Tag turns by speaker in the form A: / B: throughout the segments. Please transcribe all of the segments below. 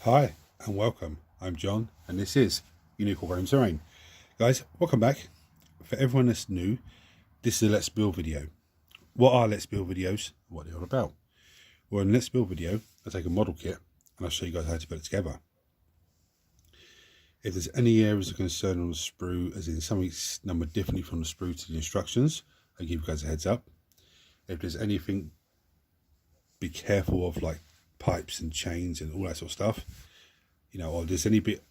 A: Hi and welcome. I'm John and this is Unique All Round Terrain. Guys, welcome back. For everyone that's new, this is a Let's Build video. What are Let's Build videos? What are they all about? Well, in a Let's Build video, I take a model kit and I'll show you guys how to put it together. If there's any areas of concern on the sprue, as in something's numbered differently from the sprue to the instructions, I give you guys a heads up. If there's anything, be careful of, like pipes and chains and all that sort of stuff. You know, or there's any bit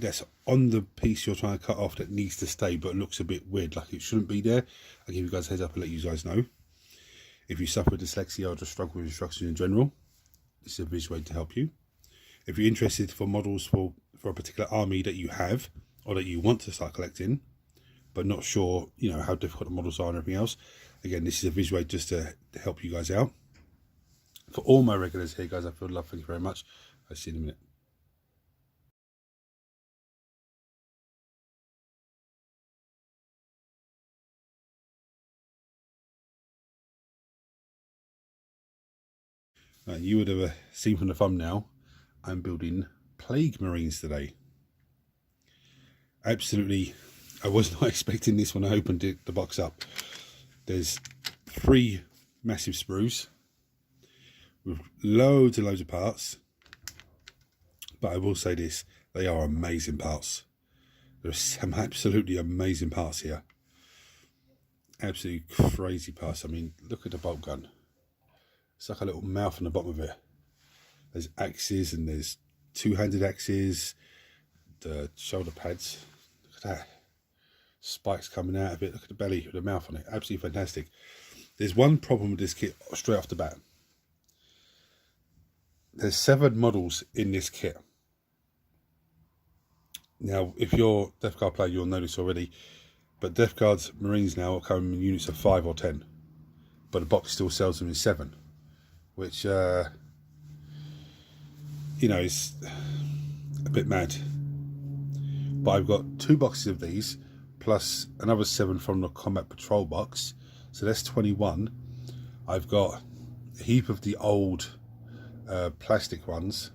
A: that's on the piece you're trying to cut off that needs to stay but looks a bit weird, like it shouldn't be there, I'll give you guys a heads up and let you guys know. If you suffer with dyslexia or just struggle with instructions in general, this is a visual aid to help you. If you're interested for models for a particular army that you have or that you want to start collecting but not sure, you know, how difficult the models are and everything else, again, this is a visual aid just to help you guys out. For all my regulars here, guys, I feel love. Thank you very much. I'll see you in a minute. You would have seen from the thumbnail, I'm building Plague Marines today. Absolutely, I was not expecting this when I opened the box up. There's 3 massive sprues with loads and loads of parts. But I will say this, they are amazing parts. There's some absolutely amazing parts here. Absolutely crazy parts. I mean, look at the bolt gun. It's like a little mouth on the bottom of it. There's axes and there's 2-handed axes. The shoulder pads. Look at that. Spikes coming out of it. Look at the belly with the mouth on it. Absolutely fantastic. There's one problem with this kit straight off the bat. There's 7 models in this kit. Now, if you're Death Guard player, you'll know this already. But Death Guard's Marines now are coming in units of 5 or 10. But the box still sells them in 7. Which, you know, is a bit mad. But I've got 2 boxes of these, plus another 7 from the Combat Patrol box. So that's 21. I've got a heap of the old plastic ones.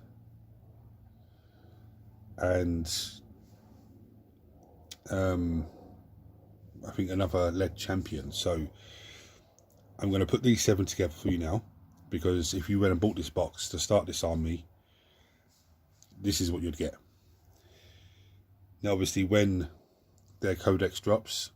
A: And I think another lead champion. So I'm going to put these 7 together for you now. Because if you went and bought this box to start this army, this is what you'd get. Now, obviously, when their codex drops,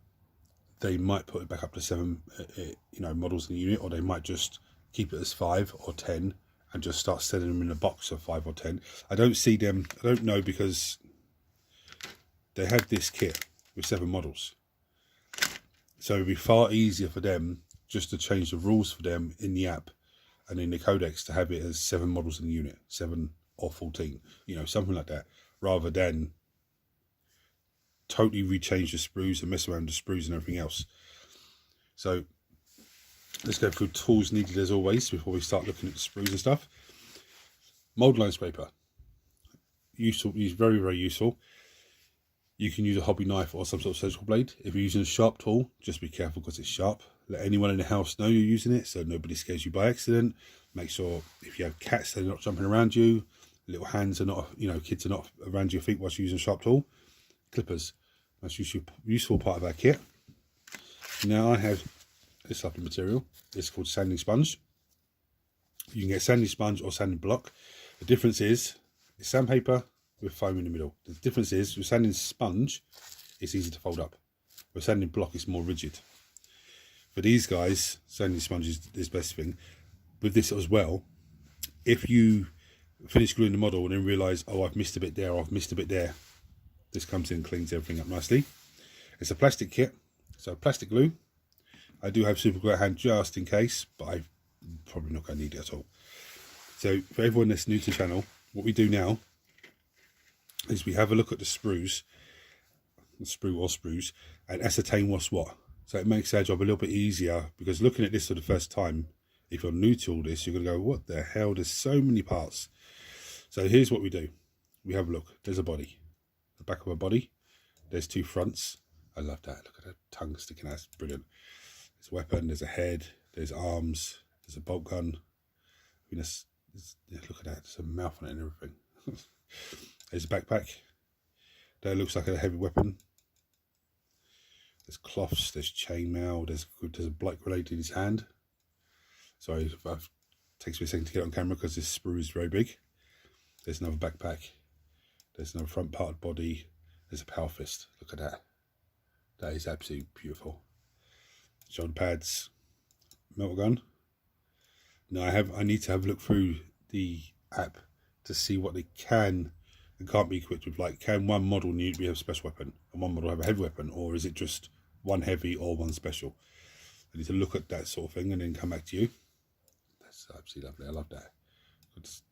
A: they might put it back up to 7, you know, models in the unit, or they might just keep it as 5 or 10 and just start selling them in a box of 5 or 10. I don't see them. I don't know, because they have this kit with 7 models, so it'd be far easier for them just to change the rules for them in the app and in the codex to have it as 7 models in the unit, 7 or 14, you know, something like that, rather than totally rechange the sprues and mess around the sprues and everything else. So let's go through tools needed as always before we start looking at the sprues and stuff. Mold line scraper, useful, very, very useful. You can use a hobby knife or some sort of surgical blade. If you're using a sharp tool, just be careful because it's sharp. Let anyone in the house know you're using it so nobody scares you by accident. Make sure if you have cats, they're not jumping around you. Little hands are not, you know, kids are not around your feet whilst you're using a sharp tool. Clippers, that's a useful part of our kit. Now I have this lovely material. It's called sanding sponge. You can get sanding sponge or sanding block. The difference is it's sandpaper with foam in the middle. The difference is with sanding sponge, it's easy to fold up. With sanding block, it's more rigid. For these guys, sanding sponge is the best thing. With this as well, if you finish gluing the model and then realise, oh, I've missed a bit there, or I've missed a bit there, this comes in and cleans everything up nicely. It's a plastic kit, so plastic glue. I do have super glue at hand just in case, but I'm probably not going to need it at all. So for everyone that's new to the channel, what we do now is we have a look at the sprues, the sprue or sprues, and ascertain what's what. So it makes our job a little bit easier, because looking at this for the first time, if you're new to all this, you're going to go, what the hell, there's so many parts. So here's what we do. We have a look. There's a body, the back of a body. There's 2 fronts. I love that. Look at the tongue sticking out. It's brilliant. There's a weapon, there's a head, there's arms, there's a bolt gun. I mean, yeah, look at that. There's a mouth on it and everything. There's a backpack. That looks like a heavy weapon. There's cloths, there's chainmail, there's a black grenade in his hand. Sorry, it takes me a second to get on camera because this sprue is very big. There's another backpack. There's another front parted body. There's a power fist. Look at that. That is absolutely beautiful. Shoulder pads. Melter gun. Now I need to have a look through the app to see what they can and can't be equipped with. Like, can one model need to have a special weapon and one model have a heavy weapon, or is it just one heavy or one special? I need to look at that sort of thing and then come back to you. That's absolutely lovely. I love that. It's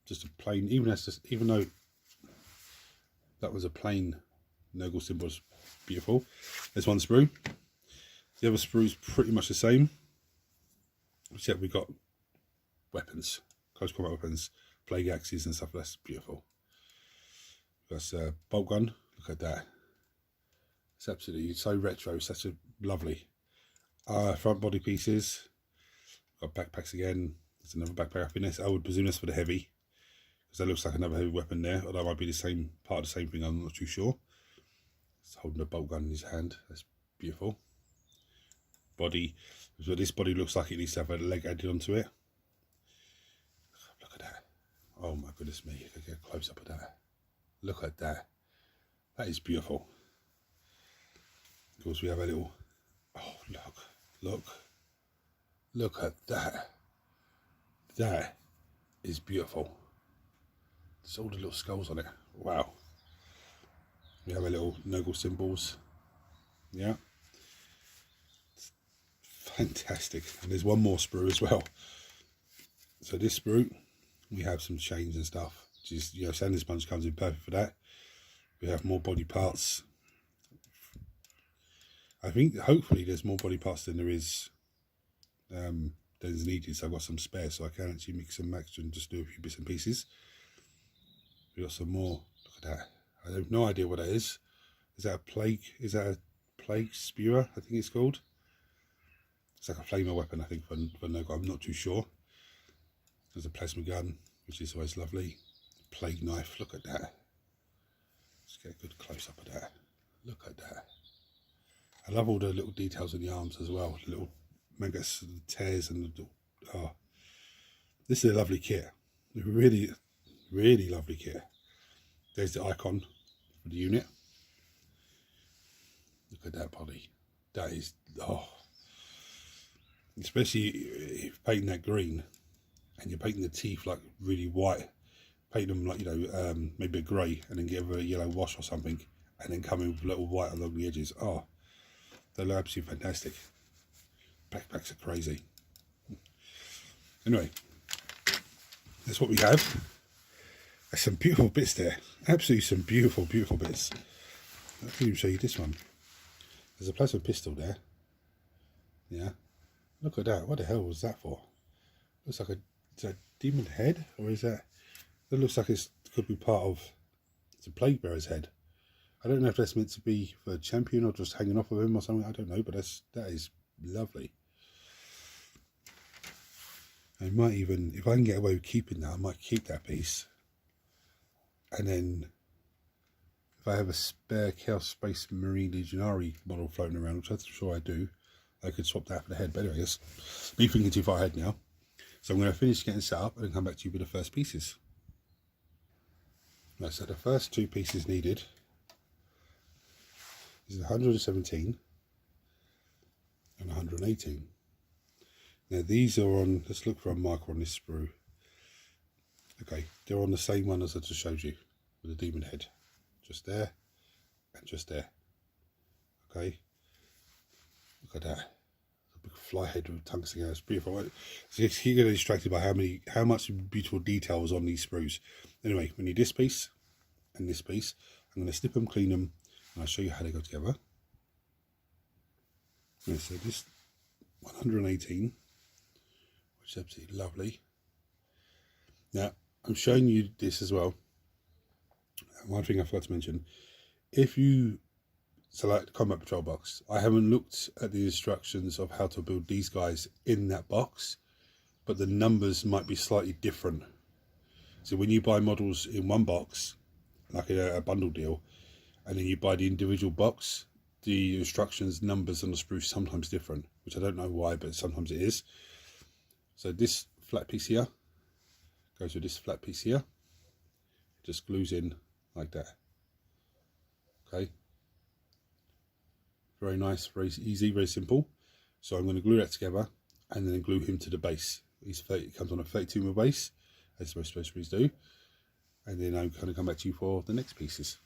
A: just a plain, even though that was a plain Nurgle symbol, is beautiful. There's one sprue. The other sprue is pretty much the same, except we've got weapons, close combat weapons, plague axes and stuff. That's beautiful. That's a bolt gun. Look at that. It's absolutely so retro. Such a lovely front body pieces. Got backpacks again. There's another backpack up in this. I would presume that's for the heavy, because that looks like another heavy weapon there. Or that might be the same part of the same thing. I'm not too sure. He's holding a bolt gun in his hand. That's beautiful. Body. So this body looks like it needs to have a leg added onto it. Look at that. Oh my goodness me. Look at a close up of that. Look at that. That is beautiful. Of course, we have a little. Oh, look at that. That is beautiful. There's all the little skulls on it. Wow. We have a little Nurgle symbols. Yeah. It's fantastic. And there's one more sprue as well. So this sprue, we have some chains and stuff. Just, you know, sanding sponge comes in perfect for that. We have more body parts. I think hopefully there's more body parts than there is than's needed, so I've got some spare, so I can actually mix and match and just do a few bits and pieces. We've got some more. Look at that. I have no idea what that is. Is that a plague? Is that a plague spewer? I think it's called. It's like a flamer weapon, I think, for Nurgle. I'm not too sure. There's a plasma gun, which is always lovely. Plague knife. Look at that. Let's get a good close up of that. Look at that. I love all the little details on the arms as well. The little maggots, the tears, and the, oh, this is a lovely kit. Really, really lovely kit. There's the icon for the unit. Look at that body. That is, oh, especially if you're painting that green and you're painting the teeth like really white, paint them like, you know, maybe a grey, and then give a yellow wash or something, and then come in with a little white along the edges. Oh, they look absolutely fantastic. Backpacks are crazy. Anyway, that's what we have. There's some beautiful bits there. Absolutely some beautiful, beautiful bits. I can even show you this one. There's a plasma pistol there. Yeah. Look at that. What the hell was that for? Looks like is that demon head? Or is that... That looks like it could be part of... It's a plague bearer's head. I don't know if that's meant to be for a champion or just hanging off of him or something. I don't know, but that is lovely. I might even, if I can get away with keeping that, I might keep that piece. And then, if I have a spare Chaos Space Marine Legionary model floating around, which I'm sure I do, I could swap that for the head. But anyway, that's me thinking too far ahead now. So I'm going to finish getting set up and then come back to you with the first pieces. Right, so the first two pieces needed is 117 and 118. Now these are on, let's look for a marker on this sprue. Okay, they're on the same one as I just showed you, with the demon head. Just there, and just there. Okay, look at that. A big fly head with tongue sticking out. It's beautiful. So you get distracted by how much beautiful detail was on these sprues. Anyway, we need this piece and this piece. I'm going to snip them, clean them, and I'll show you how they go together. Okay, so this 118, which is absolutely lovely. Now, I'm showing you this as well. One thing I forgot to mention, if you select the combat patrol box, I haven't looked at the instructions of how to build these guys in that box, but the numbers might be slightly different. So when you buy models in one box, like a bundle deal, and then you buy the individual box, the instructions, numbers on the spruce sometimes different, which I don't know why, but sometimes it is. So this flat piece here goes with this flat piece here, just glues in like that. Okay, very nice, very easy, very simple. So I'm going to glue that together and then glue him to the base. It comes on a 32mm base, as most spruce do, and then I'm going to come back to you for the next pieces.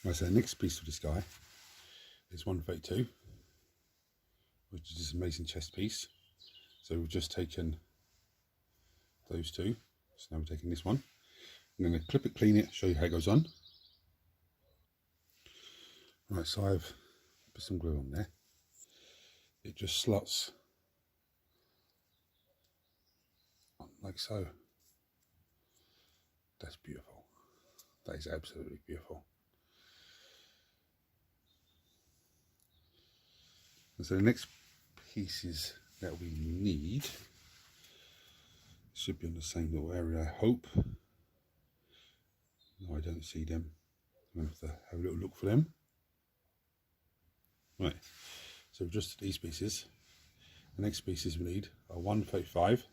A: Right, so the next piece of this guy is 132, which is this amazing chest piece. So we've just taken those two, so now we're taking this one. I'm going to clip it, clean it, show you how it goes on. Right, so I've put some glue on there. It just slots on like so. That's beautiful. That is absolutely beautiful. And so the next pieces that we need should be on the same little area, I hope. No, I don't see them. I'm going to have a little look for them. Right, so just these pieces. The next pieces we need are 135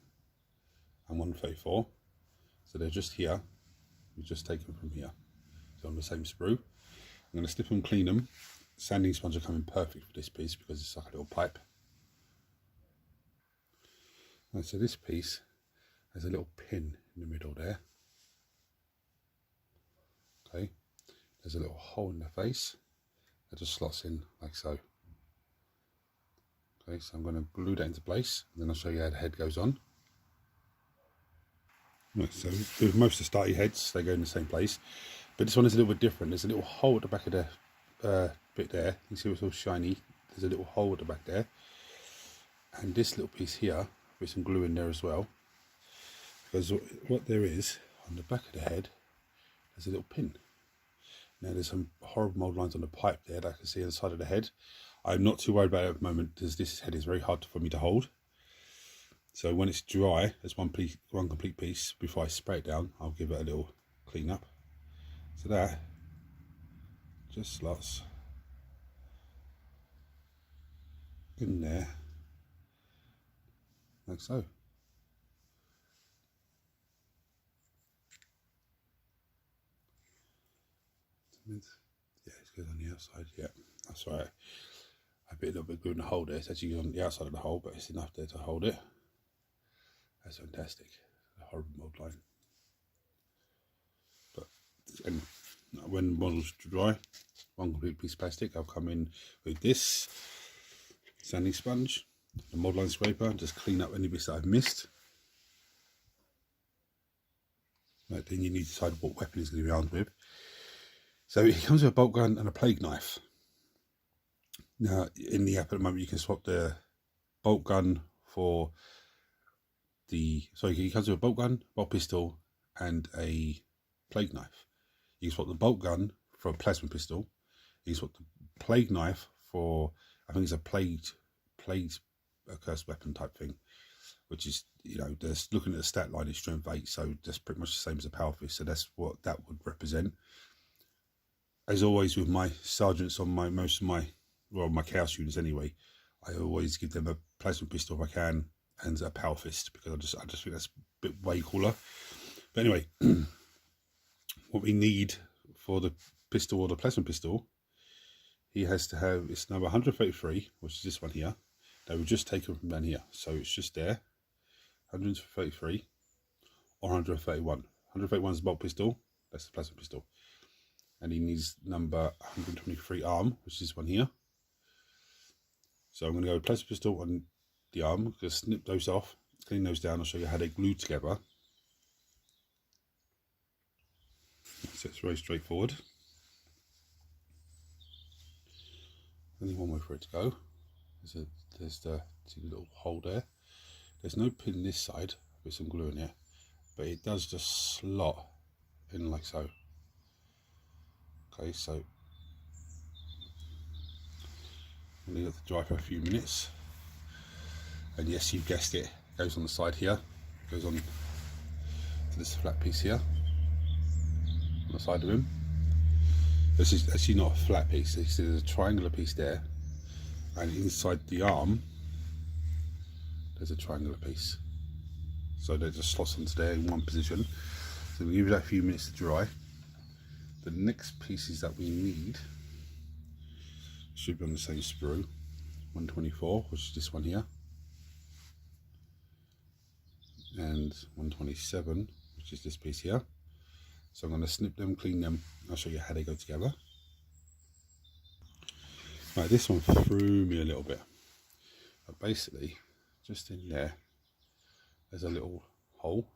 A: and 134. So they're just here. We just take them from here. So on the same sprue. I'm going to snip them, clean them. Sanding sponge are coming perfect for this piece because it's like a little pipe. Right, so this piece has a little pin in the middle there. Okay, there's a little hole in the face that just slots in like so. Okay, so I'm going to glue that into place, and then I'll show you how the head goes on. Right, so with most of the starty heads, they go in the same place, but this one is a little bit different. There's a little hole at the back of the bit there. You can see it's all shiny. There's a little hole at the back there, and this little piece here with some glue in there as well, because what there is on the back of the head, there's a little pin. Now there's some horrible mold lines on the pipe there that I can see on the side of the head. I'm not too worried about it at the moment because this head is very hard for me to hold. So when it's dry, there's one complete piece. Before I spray it down, I'll give it a little clean up. So that just slots in there like so. Yeah, it goes on the outside. Yeah, that's right. I bit a little bit glue in the hole there. It's actually on the outside of the hole, but it's enough there to hold it. That's fantastic. A horrible mold line. But and when the model's dry, one complete piece of plastic. I'll come in with this sanding sponge, the mold line scraper, and just clean up any bits that I've missed. Right, then you need to decide what weapon he's going to be armed with. So it comes with a bolt gun and a plague knife. Now in the app at the moment you can swap the bolt gun for he comes with a bolt gun, bolt pistol and a plague knife. You can swap the bolt gun for a plasma pistol. You can swap the plague knife for, I think it's a plagued cursed weapon type thing, which is, you know, just looking at the stat line, it's strength 8, so that's pretty much the same as a power fist. So that's what that would represent. As always with my sergeants on most of my chaos units anyway, I always give them a plasma pistol if I can and a power fist, because I just think that's a bit way cooler. But anyway, what we need for the pistol or the plasma pistol, he has to have, it's number 133, which is this one here. That we've just taken from down here, so it's just there. 133 or 131. 131 is the bolt pistol, that's the plasma pistol. And he needs number 123 arm, which is this one here. So I'm going to go with plasma pistol on the arm, just snip those off, clean those down. I'll show you how they're glued together. So it's very straightforward. Only one way for it to go. There's the little hole there. There's no pin this side with some glue in here, but it does just slot in like so. Okay, so I'm going to let it dry for a few minutes. And yes, you've guessed it, it goes on the side here, goes on to this flat piece here. the side of him. This is actually not a flat piece. There's a triangular piece there, and inside the arm there's a triangular piece. So they're just slots into there in one position. So we'll give it a few minutes to dry. The next pieces that we need should be on the same sprue, 124, which is this one here, and 127, which is this piece here. So I'm going to snip them, clean them, I'll show you how they go together. Right, this one threw me a little bit, but basically just in there there's a little hole,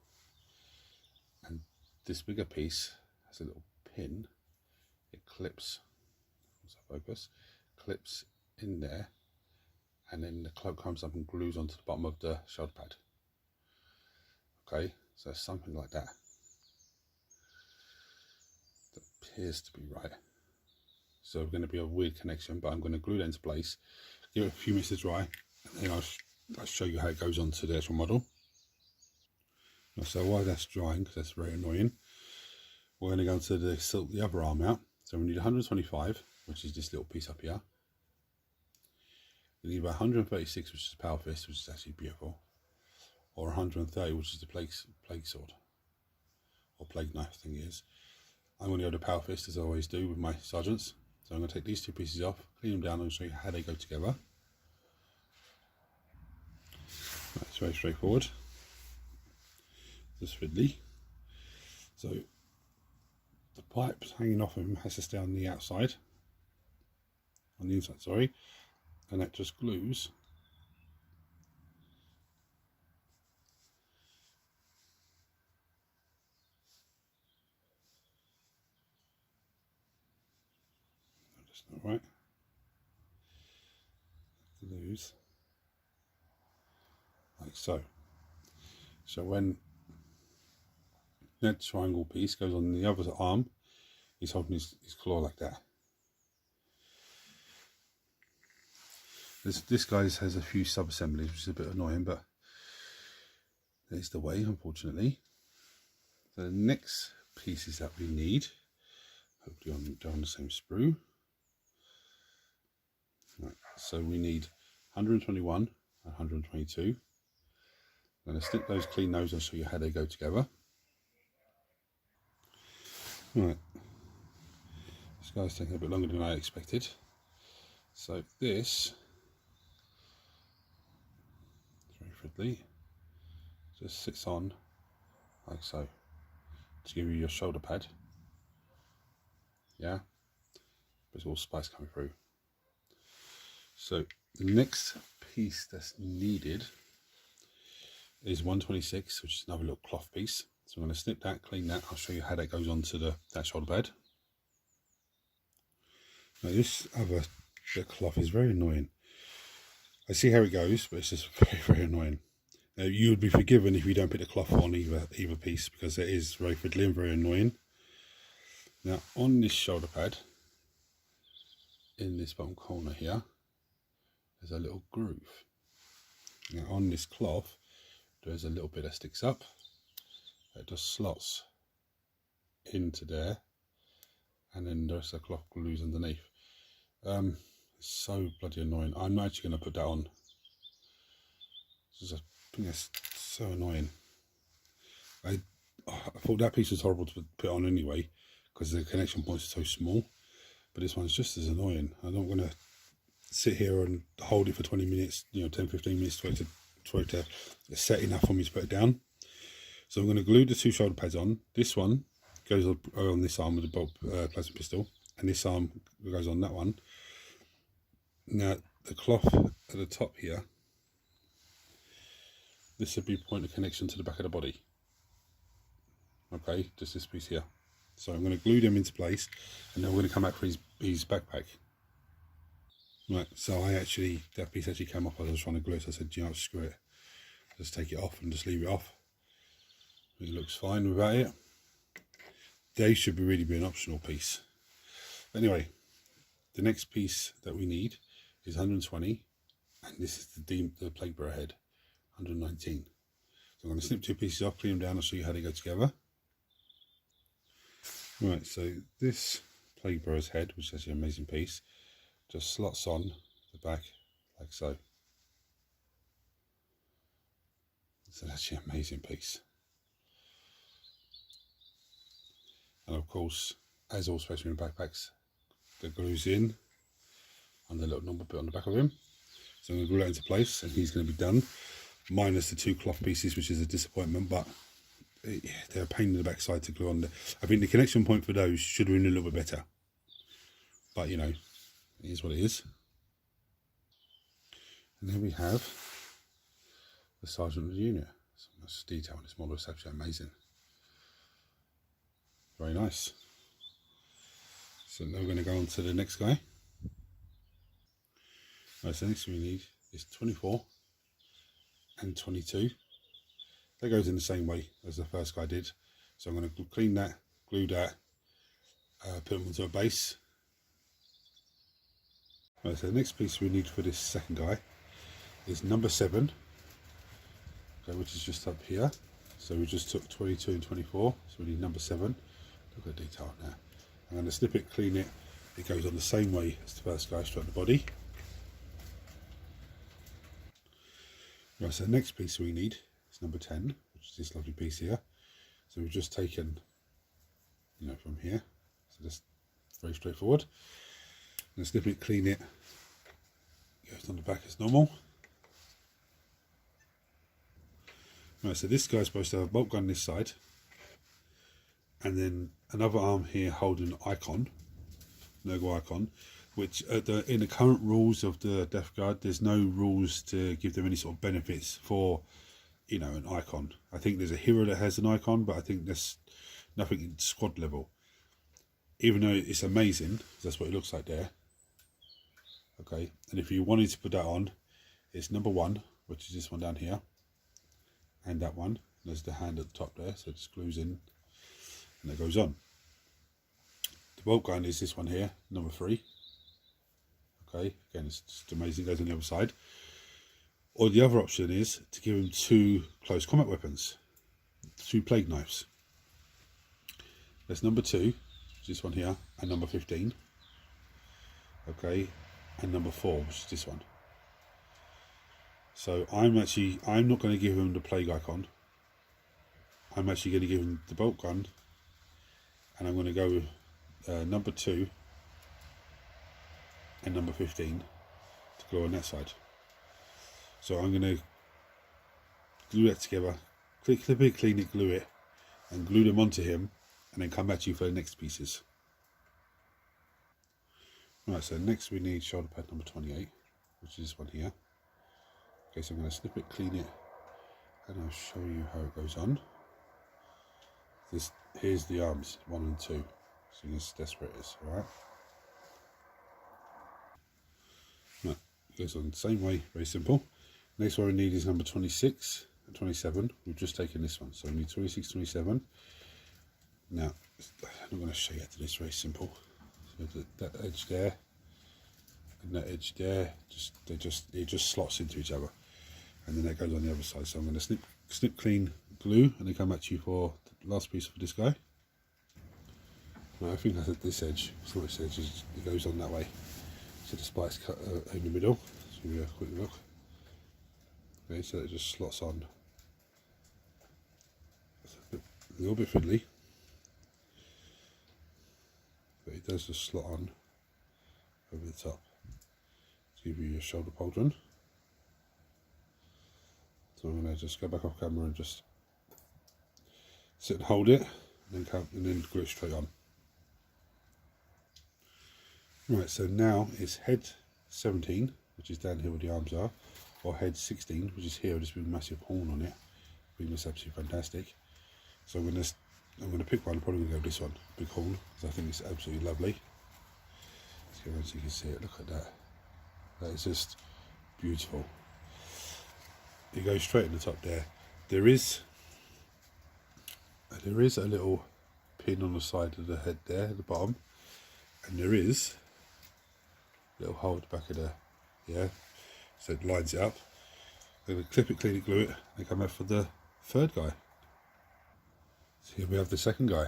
A: and this bigger piece has a little pin. It clips, focus, clips in there, and then the cloak comes up and glues onto the bottom of the shoulder pad. Okay, so something like that. That appears to be right. So we're going to be a weird connection, but I'm going to glue that into place, give it a few minutes to dry, and then I'll show you how it goes onto the actual model. So while that's drying, because that's very annoying, we're going to go into the other arm out. So we need 125, which is this little piece up here. We need about 136, which is a power fist, which is actually beautiful, or 130, which is the plague sword, or plague knife thing it is. I'm going to go to power fist, as I always do with my sergeants. So I'm going to take these two pieces off, clean them down, and show you how they go together. Right, it's very straightforward. Just fiddly. So the pipe hanging off of him has to stay on the outside, on the inside, sorry, and that just glues that's not right, glues like so. So when that triangle piece goes on the other arm, he's holding his claw like that. This guy has a few sub-assemblies, which is a bit annoying, but there's the way, unfortunately. So the next pieces that we need, hopefully on the same sprue. Right, so we need 121 and 122. I'm going to stick those, clean those, and show you how they go together. Right, this guy's taking a bit longer than I expected. So this, very fiddly, just sits on like so to give you your shoulder pad. Yeah, but it's all spice coming through. So the next piece that's needed is 126, which is another little cloth piece. So I'm going to snip that, clean that. I'll show you how that goes onto that shoulder pad. Now this other bit of cloth is very annoying. I see how it goes, but it's just very, very annoying. Now you would be forgiven if you don't put the cloth on either piece, because it is very fiddly and very annoying. Now on this shoulder pad, in this bottom corner here, there's a little groove. Now on this cloth, there's a little bit that sticks up. It just slots into there, and then the rest of the cloth glues underneath. It's so bloody annoying. I'm not actually going to put that on. I think that's so annoying. I thought that piece was horrible to put on anyway, because the connection points are so small, but this one's just as annoying. I'm not going to sit here and hold it for 20 minutes, 10-15 minutes for it to set enough for me to put it down. So I'm going to glue the two shoulder pads on. This one goes on this arm with the bolt plasma pistol, and this arm goes on that one. Now the cloth at the top here, this would be point of connection to the back of the body. Okay, just this piece here. So I'm going to glue them into place, and then we're going to come back for his backpack. Right, so that piece actually came off as I was trying to glue it, so I said, screw it. Just take it off and just leave it off. It looks fine without it. They should really be an optional piece. Anyway, the next piece that we need is 120, and this is the plague bearer head, 119. So I'm going to snip two pieces off, clean them down, and show you how they go together. Right, so this plague bearer's head, which is actually an amazing piece, just slots on the back like so. It's actually an amazing piece. And of course, as all specimen backpacks, the glue's in on the little number bit on the back of him. So I'm going to glue that into place and he's going to be done, minus the 2 cloth pieces, which is a disappointment, but they're a pain in the backside to glue on. I think the connection point for those should have been a little bit better, but you know, it is what it is. And then we have the Sergeant of the Unit. So much detail on this model, it's actually amazing. Very nice. So now we're going to go on to the next guy. Right, so next we need is 24 and 22. That goes in the same way as the first guy did. So I'm going to clean that, glue that, put them onto a base. Right, so the next piece we need for this second guy is number 7, okay, which is just up here. So we just took 22 and 24, so we need number 7. Look at the detail now. I'm going to snip it, clean it. It goes on the same way as the first guy, straight on the body. Right, so the next piece we need is number 10, which is this lovely piece here. So we've just taken, you know, from here. So that's very straightforward. I'm going to snip it, clean it. It goes on the back as normal. Right, so this guy's supposed to have a bolt gun this side, and then another arm here holding an icon, logo icon, which in the current rules of the Death Guard, there's no rules to give them any sort of benefits for, you know, an icon. I think there's a hero that has an icon, but I think there's nothing in squad level. Even though it's amazing, that's what it looks like there. Okay, and if you wanted to put that on, it's number 1, which is this one down here, and that one. There's the hand at the top there, so it just glues in and it goes on. The bolt gun is this one here, number 3. Okay, again, it's just amazing, it goes on the other side. Or the other option is to give him 2 close combat weapons, 2 plague knives. There's number 2, which is this one here, and number 15. Okay, and number 4, which is this one. So I'm not going to give him the plague icon. I'm actually going to give him the bolt gun, and I'm going to go with number 2 and number 15 to glue on that side. So I'm going to glue that together, clip it, clean it, glue it, and glue them onto him, and then come back to you for the next pieces. Right, so next we need shoulder pad number 28, which is this one here. Okay, so I'm going to snip it, clean it, and I'll show you how it goes on. Here's the arms, 1 and 2. So that's where it is, alright? Right, it goes on the same way, very simple. Next one we need is number 26 and 27. We've just taken this one, so we need 26, 27. Now, I'm going to show you how to do this, very simple. So that edge there and that edge there, it just slots into each other, and then that goes on the other side. So I'm going to snip, clean, glue, and then come back to you for the last piece for this guy. Right, I think that's at this edge. It's not this edge, it goes on that way. So the spike's cut in the middle. So we have a quick look. Okay, so it just slots on. It's a little bit fiddly, but it does just slot on over the top to give you your shoulder pauldron. So I'm going to just go back off camera and just sit and hold it, and then glue it straight on. Right, so now it's head 17, which is down here where the arms are, or head 16, which is here with this big massive horn on it. I think that's absolutely fantastic. So I'm going to pick one. I'm probably going to go with this one, big horn, because I think it's absolutely lovely. Let's go around so you can see it. Look at that. That is just beautiful. It goes straight in the top there. There is a little pin on the side of the head there at the bottom, and there is a little hole at the back of the, yeah, so it lines it up. I'm going to clip it, clean it, glue it, and come out for the third guy. So here we have the second guy.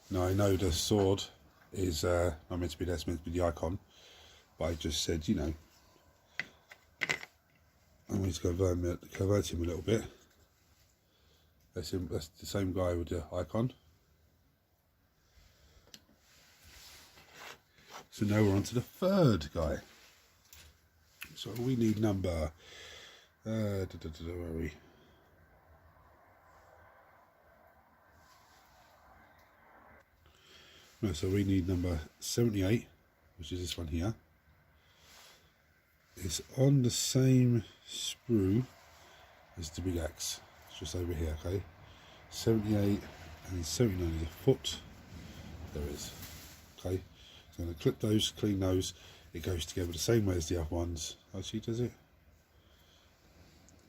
A: Now I know the sword is not meant to be there, it's meant to be the icon, but I just said, you know, I'm going to convert him a little bit. That's the same guy with the icon. So now we're on to the third guy. So we need number, where are we? No, so we need number 78, which is this one here. It's on the same sprue as the big axe. It's just over here, okay? 78 and 79 is a foot. There is. Okay. So I'm going to clip those, clean those. It goes together the same way as the other ones. Actually, does it?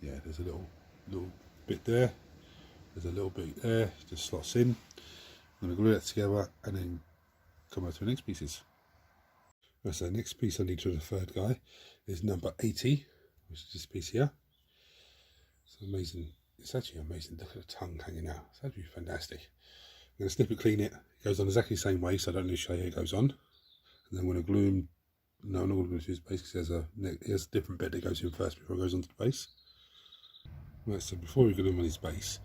A: Yeah, there's a little bit there. There's a little bit there. Just slots in. I'm going to glue that together and then come on to the next pieces. Right, so the next piece I need for the third guy is number 80, which is this piece here. It's amazing. It's actually amazing. Look at the tongue hanging out. It's actually fantastic. I'm going to snip it, clean it. It goes on exactly the same way, so I don't need to show you how it goes on. And then I'm going to glue him. No, I'm not going to glue his base because there's a different bit that goes in first before it goes onto the base. Right, so before we glue him on his base,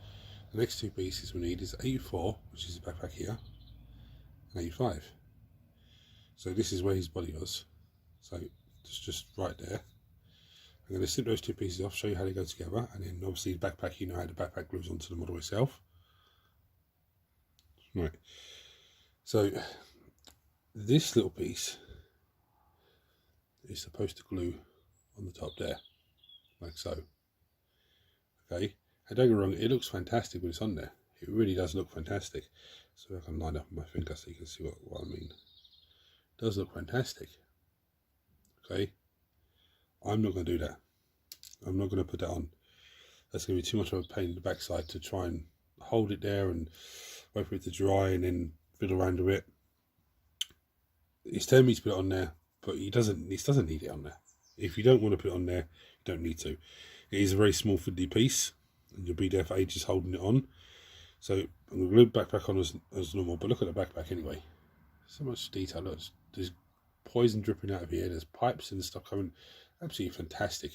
A: the next two pieces we need is 84, which is the backpack here, and 85. So this is where his body was. So it's just right there. I'm going to snip those two pieces off, show you how they go together, and then obviously the backpack, you know how the backpack glues onto the model itself. Right. So this little piece is supposed to glue on the top there, like so. Okay. And don't get me wrong, it looks fantastic when it's on there. It really does look fantastic. So I can line up my finger so you can see what I mean. It does look fantastic. Okay. I'm not going to do that. I'm not going to put that on. That's going to be too much of a pain in the backside to try and hold it there and wait for it to dry and then fiddle around with it. He's telling me to put it on there, but he doesn't need it on there. If you don't want to put it on there, you don't need to. It is a very small fiddly piece, and you'll be there for ages holding it on. So I'm going to glue the backpack on as normal, but look at the backpack anyway. So much detail. Look, there's poison dripping out of here. There's pipes and stuff coming. Absolutely fantastic.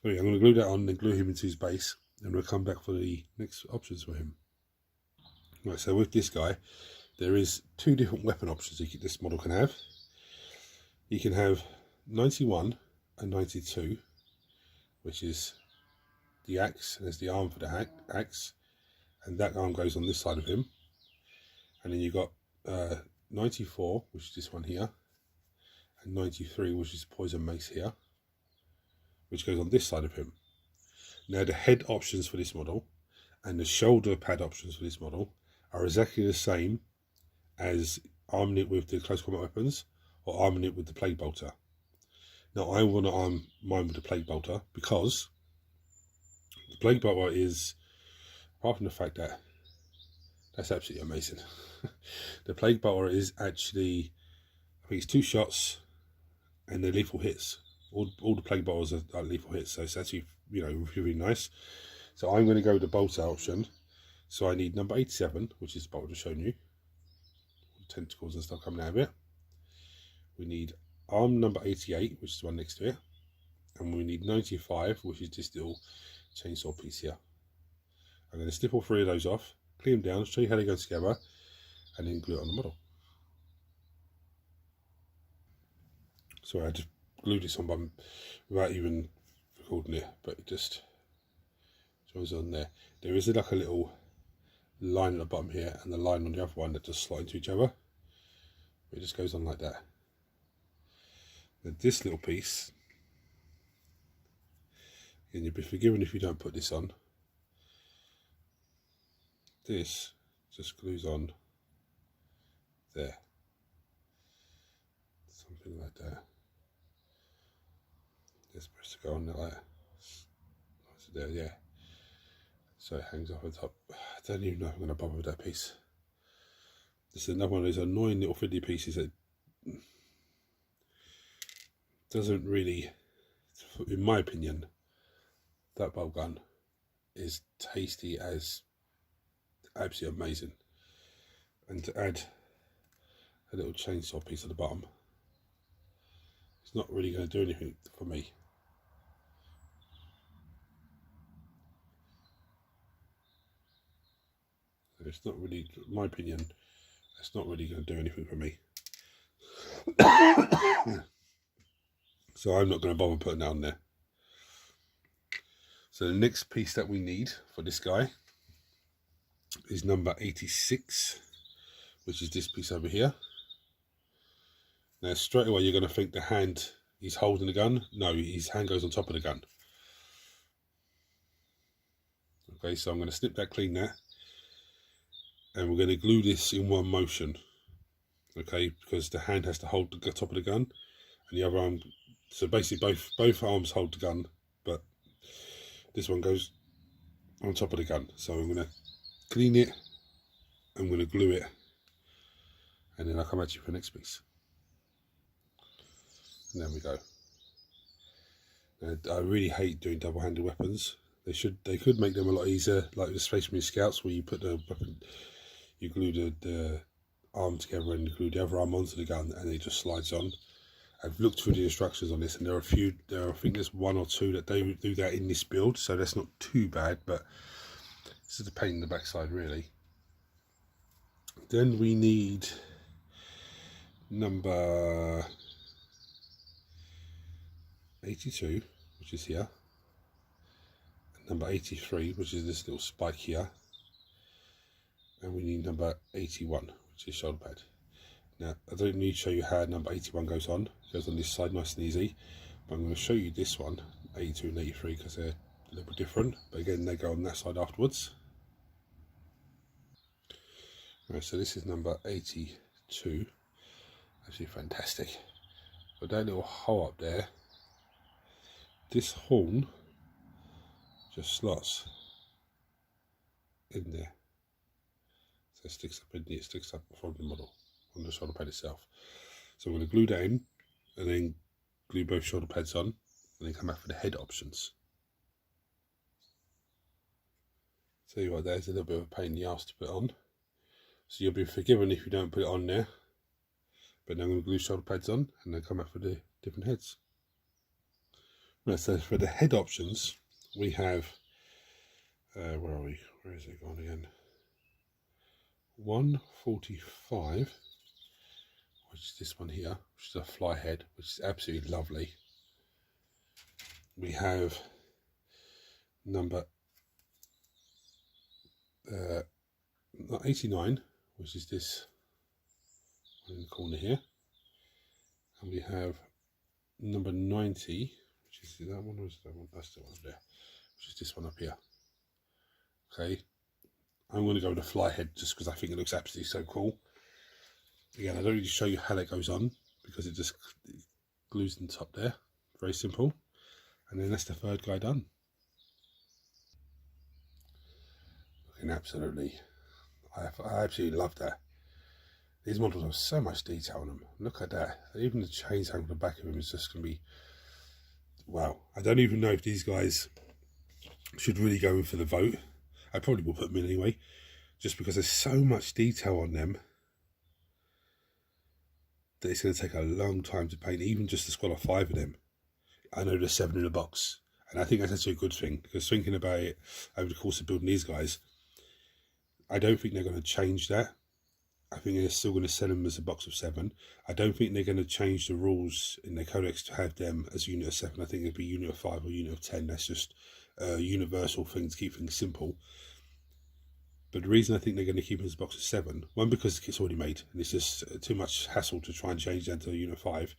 A: Anyway, I'm going to glue that on, then glue him into his base, and we'll come back for the next options for him. Right, so with this guy, there is two different weapon options this model can have. You can have 91 and 92, which is the axe, and there's the arm for the axe, and that arm goes on this side of him. And then you've got 94, which is this one here, and 93, which is poison mace here, which goes on this side of him. Now the head options for this model and the shoulder pad options for this model are exactly the same as arming it with the close combat weapons or arming it with the plague bolter. Now I want to arm mine with the plague bolter because the plague bolter is, apart from the fact that that's absolutely amazing, the plague bolter is actually, I think it's 2 shots and they're lethal hits. All the plague bolters are lethal hits, so it's actually, you know, really nice. So I'm going to go with the bolter option. So I need number 87, which is the bolter I've shown you, tentacles and stuff coming out of it. We need arm number 88, which is the one next to it, and we need 95, which is this little chainsaw piece here. I'm going to snip all 3 of those off, clean them down, show you how they go together, and then glue it on the model. Sorry, I just glued this on without even recording it, but it just joins on there. There is like a little line at the bottom here and the line on the other one that just slide into each other. It just goes on like that. Now this little piece, and you'll be forgiven if you don't put this on, this just glues on there, something like that. It's supposed to go on there like that. So there, yeah. So it hangs off the top. I don't even know if I'm going to bother with that piece. This is another one of those annoying little fiddly pieces that doesn't really, in my opinion, that bolt gun is tasty as absolutely amazing. and to add a little chainsaw piece at the bottom. It's not really going to do anything for me. It's not really, in my opinion, it's not really going to do anything for me. So I'm not going to bother putting that on there. So the next piece that we need for this guy is number 86, which is this piece over here. Now straight away you're going to think the hand he's holding the gun. No, his hand goes on top of the gun. Okay, so I'm going to snip that clean there, and we're going to glue this in one motion. Okay, because the hand has to hold the top of the gun, and the other arm. So basically, both arms hold the gun, but this one goes on top of the gun. So I'm going to clean it. I'm going to glue it, and then I'll come at you for the next piece. And there we go. Now, I really hate doing double-handed weapons. They could make them a lot easier, like the Space Marine Scouts, where you put the weapon, you glue the arm together and glue the other arm onto the gun, and it just slides on. I've looked through the instructions on this, and I think there's one or two that they do that in this build, so that's not too bad, but it's just a pain in the backside, really. Then we need number 82, which is here, and number 83, which is this little spike here, and we need number 81, which is shoulder pad. Now, I don't need to show you how number 81 goes on. It goes on this side nice and easy, but I'm going to show you this one, 82 and 83, because they're a little bit different, but again they go on that side afterwards. Right, so this is number 82, actually fantastic. But that little hole up there, this horn just slots in there, so it sticks up from the model on the shoulder pad itself. So I'm going to glue that in, and then glue both shoulder pads on, and then come back for the head options. Tell you what, there's a little bit of a pain in the ass to put on, so you'll be forgiven if you don't put it on there. But now I'm going to glue shoulder pads on, and then come back for the different heads. Right, so for the head options, we have, where are we? Where is it gone again? 145, which is this one here, which is a fly head, which is absolutely lovely. We have number 89, which is this one in the corner here, and we have number 90, which is that one, or is that one? That's the one there, which is this one up here. Okay, I'm going to go with a fly head just because I think it looks absolutely so cool. Again, I don't need to show you how that goes on because it just glues on top there. Very simple. And then that's the third guy done. Looking absolutely, I absolutely love that. These models have so much detail on them. Look at that. Even the chains hanging on the back of them is just going to be, wow. I don't even know if these guys should really go in for the vote. I probably will put them in anyway, just because there's so much detail on them that it's going to take a long time to paint, even just the squad of 5 of them. I know there's 7 in the box, and I think that's actually a good thing, because thinking about it over the course of building these guys, I don't think they're going to change that. I think they're still going to sell them as a box of 7. I don't think they're going to change the rules in their codex to have them as a unit of 7. I think it'd be unit of 5 or unit of 10. That's just a universal thing to keep things simple. But the reason I think they're going to keep it as a box of 7, one, because the kit's already made, and it's just too much hassle to try and change that to a unit 5.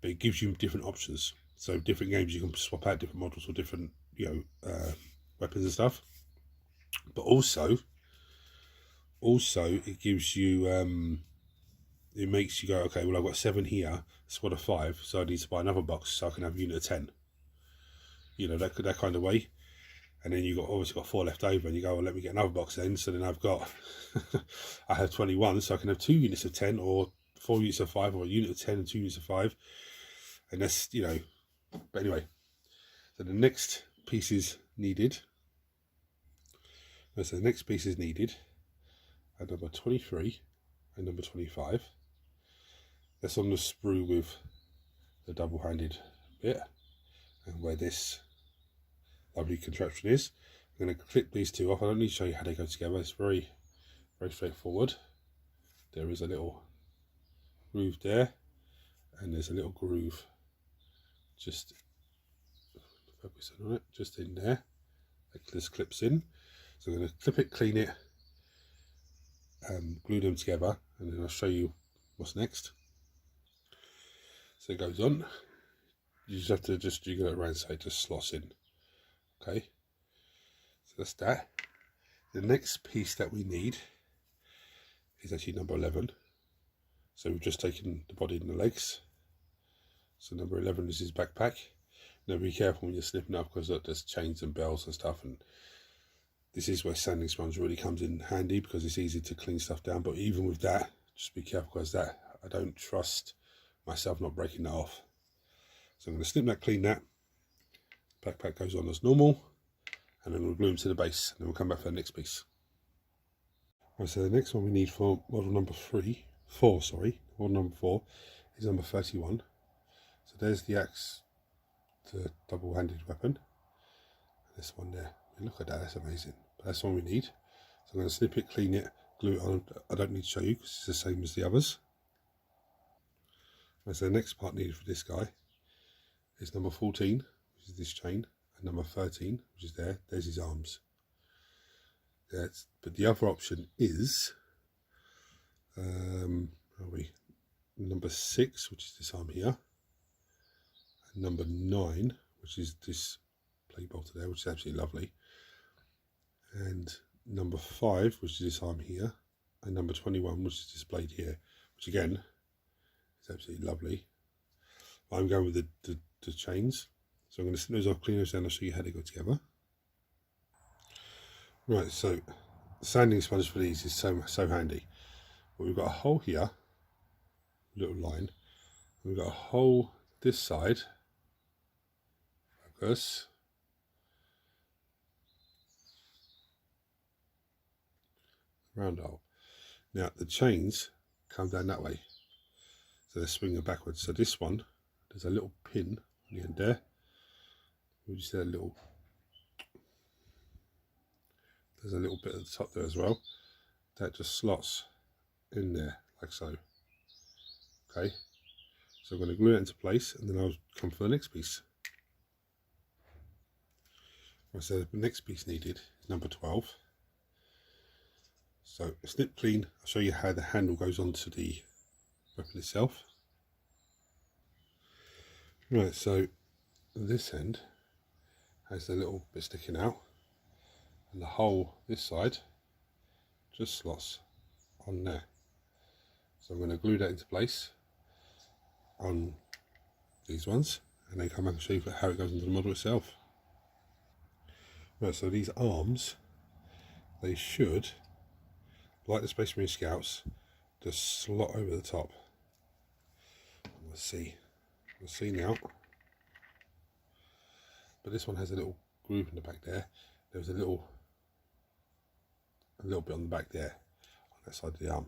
A: But it gives you different options. So different games, you can swap out different models or different, weapons and stuff. But also it gives you, it makes you go, okay, well, I've got 7 here, squad of 5, so I need to buy another box so I can have unit of 10. That kind of way. And then you've obviously got 4 left over, and you go, well, let me get another box then. So then I've got, I have 21, so I can have 2 units of 10, or 4 units of 5, or a unit of 10 and 2 units of 5. And that's, but anyway. So the next piece is needed. So the next piece is needed. at number 23 and number 25. That's on the sprue with the double-handed bit, and where this lovely contraption is. I'm going to clip these two off. I don't need to show you how they go together. It's very, very straightforward. There is a little groove there, and there's a little groove just focus on it, just in there. This clips in. So I'm going to clip it, clean it, glue them together, and then I'll show you what's next. So it goes on. You just have to jiggle it around so it just slots in. Okay, so that's that. The next piece that we need is actually number 11. So we've just taken the body and the legs. So number 11 is his backpack. Now be careful when you're snipping up, because there's chains and bells and stuff, and this is where sanding sponge really comes in handy, because it's easy to clean stuff down. But even with that, just be careful, because that I don't trust myself not breaking that off. So I'm going to snip that, clean that. Backpack goes on as normal, and then we'll glue them to the base, and then we'll come back for the next piece. Right, so the next one we need for model number 4 model number 4 is number 31. So there's the axe, the double-handed weapon, and this one there. Look at that, that's amazing. But that's all we need. So I'm going to snip it, clean it, glue it on. I don't need to show you because it's the same as the others. Right, so the next part needed for this guy is number 14, which is this chain, and number 13, which is there. There's his arms. But the other option is number 6, which is this arm here, and number 9, which is this plate bolter there, which is absolutely lovely, and number 5, which is this arm here, and number 21, which is this blade here, which again is absolutely lovely. I'm going with the chains, so I'm going to snip those off, clean those down, I'll show you how they go together. Right, so sanding sponge for these is so handy. But we've got a hole here, little line. We've got a hole this side. Focus. Round hole. Now the chains come down that way, so they're swinging backwards. So this one, there's a little pin on the end there. We just had a little. There's a little bit at the top there as well. That just slots in there like so. Okay, so I'm going to glue it into place, and then I'll come for the next piece. Right, so the next piece needed is number 12. So snip, clean. I'll show you how the handle goes onto the weapon itself. Right, so this end has a little bit sticking out, and the hole this side just slots on there. So I'm going to glue that into place on these ones, and then come back and show you how it goes into the model itself. Right, so these arms, they should, like the Space Marine Scouts, just slot over the top. Let's see. We'll see now. But this one has a little groove in the back there. There's a little bit on the back there, on that side of the arm.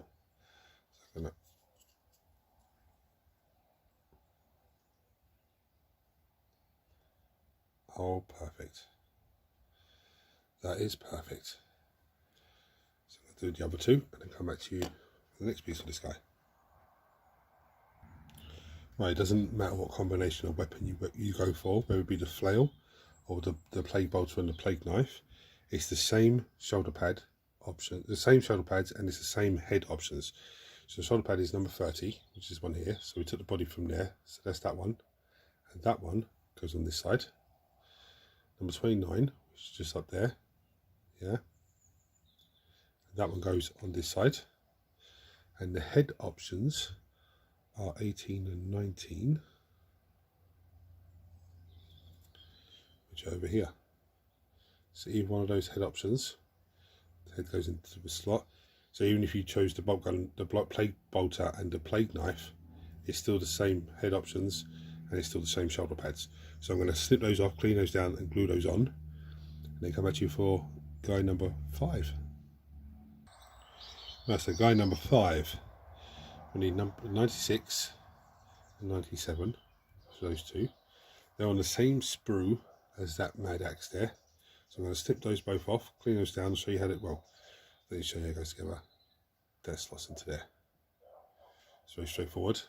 A: So I'm gonna oh, perfect. That is perfect. So I'm going to do the other two, and then come back to you for the next piece of this guy. Right, it doesn't matter what combination of weapon you go for, whether it be the flail or the plague bolter and the plague knife. It's the same shoulder pad option, the same shoulder pads, and it's the same head options. So the shoulder pad is number 30, which is one here. So we took the body from there, so that's that one, and that one goes on this side. Number 29, which is just up there, yeah. And that one goes on this side, and the head options are 18 and 19, which are over here. So either one of those head options, the head goes into the slot. So even if you chose the bolt gun, the plague bolter and the plague knife, it's still the same head options, and it's still the same shoulder pads. So I'm going to snip those off, clean those down, and glue those on, and then come back to you for guy number 5. Right, so guy number 5. We need number 96 and 97. So those two. They're on the same sprue as that Mad Axe there. So I'm going to snip those both off, clean those down, show you how it, well, let me show you how it goes together. That slots into there. It's very straightforward.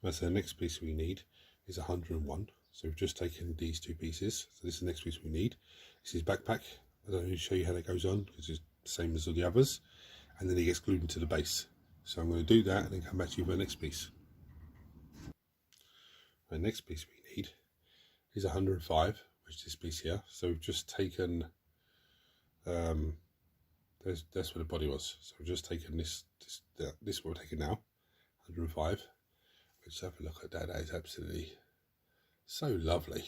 A: Right, so the next piece we need is 101. So we've just taken these two pieces. So this is the next piece we need. This is backpack. I don't need to show you how that goes on because it's the same as all the others. And then it gets glued into the base. So I'm going to do that and then come back to you for the next piece. The next piece we need is 105, which is this piece here. So we've just taken, that's where the body was. So we've just taken this is what we're taking now, 105. Let's have a look at that. That is absolutely so lovely.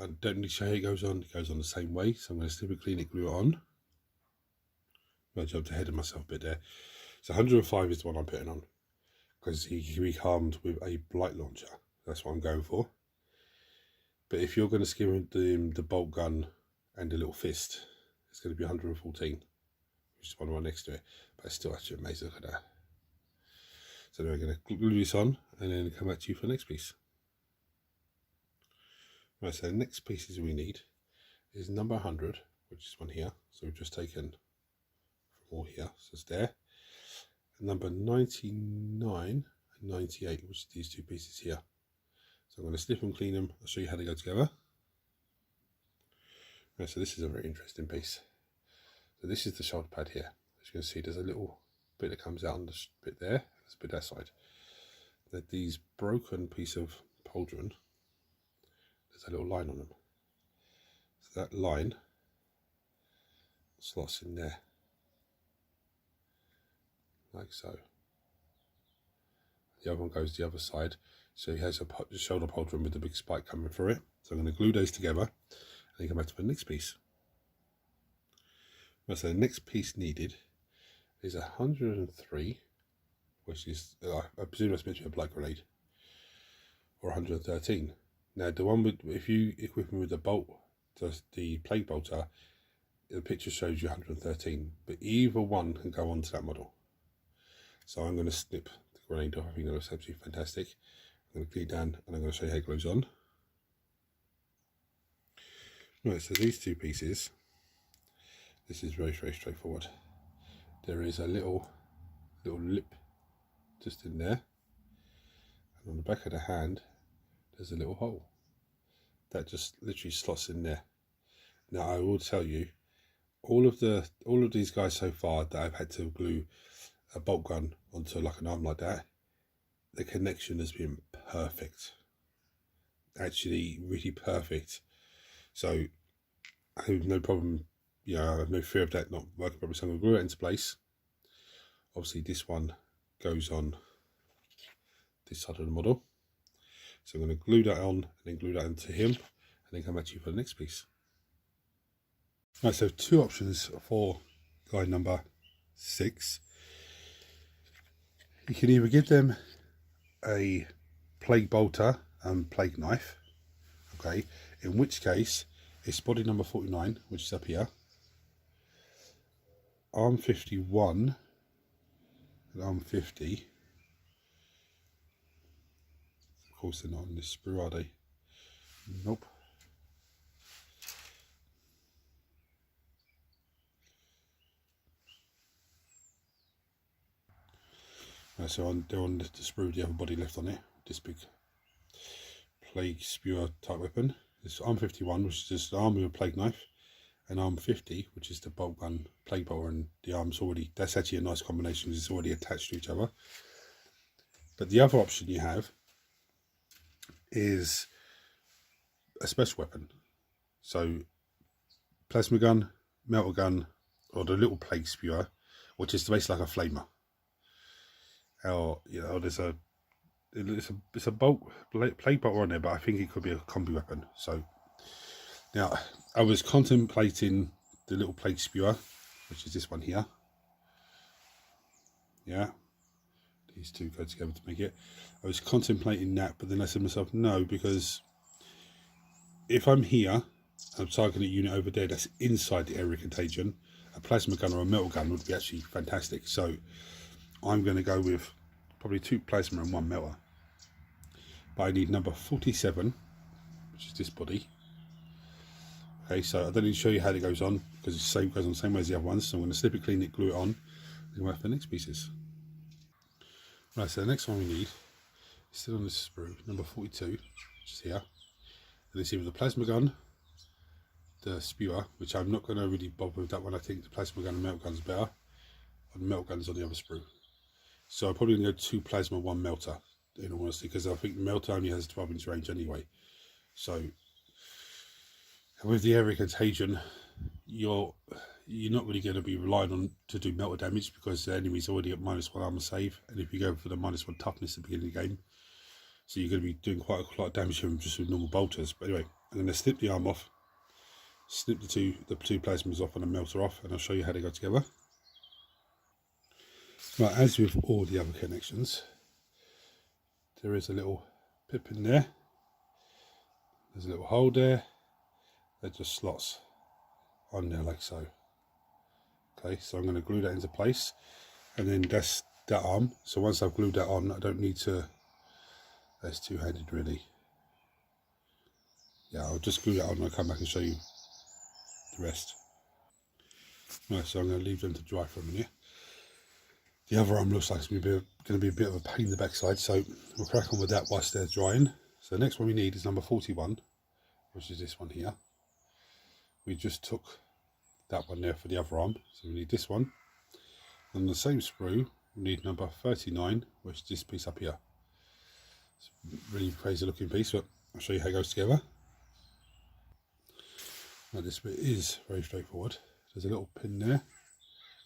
A: I don't need to show how it goes on. It goes on the same way. So I'm going to snip it, clean it, glue it on. I jumped ahead of myself a bit there. So 105 is the one I'm putting on because he can be harmed with a blight launcher. That's what I'm going for. But if you're going to skim the bolt gun and the little fist, it's going to be 114, which is one right next to it. But it's still actually amazing. Look at that. So then we're going to glue this on and then come back to you for the next piece. Right, so the next pieces we need is number 100, which is one here. So we've just taken from all here, so it's there. And number 99 and 98, which is these two pieces here. So I'm going to snip and clean them. I'll show you how they go together. Right, so this is a very interesting piece. So this is the shoulder pad here. As you can see, there's a little bit that comes out on the bit there. There's a bit that side. There's these broken piece of pauldron. There's a little line on them. So that line slots in there, like so. The other one goes the other side. So he has a shoulder pauldron with the big spike coming through it. So I'm going to glue those together and then come back to the next piece. Right, so the next piece needed is 103, which is, I presume that's meant to be a blood grenade, or 113. Now the one with, if you equip them with the bolt, the plague bolter, the picture shows you 113, but either one can go onto that model. So I'm going to snip the grenade off. I think that looks absolutely fantastic. I'm going to glue it down and I'm going to show you how it glues on. Right, so these two pieces, this is very, very straightforward. There is a little lip just in there, and on the back of the hand there's a little hole that just literally slots in there. Now I will tell you, all of these guys so far that I've had to glue a bolt gun onto like an arm like that, the connection has been perfect, actually really perfect. So I have no problem, I have no fear of that not working properly. So I'm going to glue it into place. Obviously this one goes on this side of the model. So I'm going to glue that on and then glue that into him and then come back to you for the next piece. Right, so two options for guy number 6. You can either give them a plague bolter and plague knife, okay, in which case it's body number 49, which is up here, arm 51 and arm 50. Of course they're not on this sprue, are they? Nope. So they're on the sprue, the other body left on it, this big plague spewer type weapon. This arm 51, which is just the arm with a plague knife, and arm 50, which is the bolt gun, plague bolter, and the arm's already, that's actually a nice combination because it's already attached to each other. But the other option you have is a special weapon. So plasma gun, melter gun, or the little plague spewer, which is basically like a flamer. Or it's a plague bolter on there, but I think it could be a combi weapon. So now I was contemplating the little plague spewer, which is this one here. Yeah, these two go together to make it. I was contemplating that, but then I said to myself, no, because if I'm here a targeting unit over there that's inside the area contagion, a plasma gun or a metal gun would be actually fantastic. So I'm going to go with probably 2 plasma and 1 melter. But I need number 47, which is this body. Okay, so I don't need to show you how it goes on because it goes on the same way as the other ones. So I'm going to slip it, clean it, glue it on, and wait for the next pieces. Right, so the next one we need is still on this sprue, number 42, which is here. And it's either the plasma gun, the spewer, which I'm not going to really bother with that one. I think the plasma gun and metal gun's better. And the metal gun's on the other sprue. So I'm probably going to go 2 plasma, 1 melter, in all honesty, because I think the melter only has 12-inch range anyway. So with the area contagion, you're not really going to be relying on to do melter damage because the enemy's already at -1 armor save, and if you go for the -1 toughness at the beginning of the game, so you're going to be doing quite a lot of damage to them just with normal bolters. But anyway, I'm going to snip the arm off, snip the two plasmas off and a melter off, and I'll show you how they go together. Right, as with all the other connections, there is a little pip in there. There's a little hole there that just slots on there like so. Okay, so I'm going to glue that into place, and then that's that arm. So once I've glued that on, I don't need to, that's two-handed really. Yeah, I'll just glue that on and I'll come back and show you the rest. Right, so I'm going to leave them to dry for a minute. The other arm looks like it's going to be a bit of a pain in the backside, so we'll crack on with that whilst they're drying. So the next one we need is number 41, which is this one here. We just took that one there for the other arm, so we need this one. On the same sprue, we need number 39, which is this piece up here. It's a really crazy looking piece, but I'll show you how it goes together. Now this bit is very straightforward. There's a little pin there,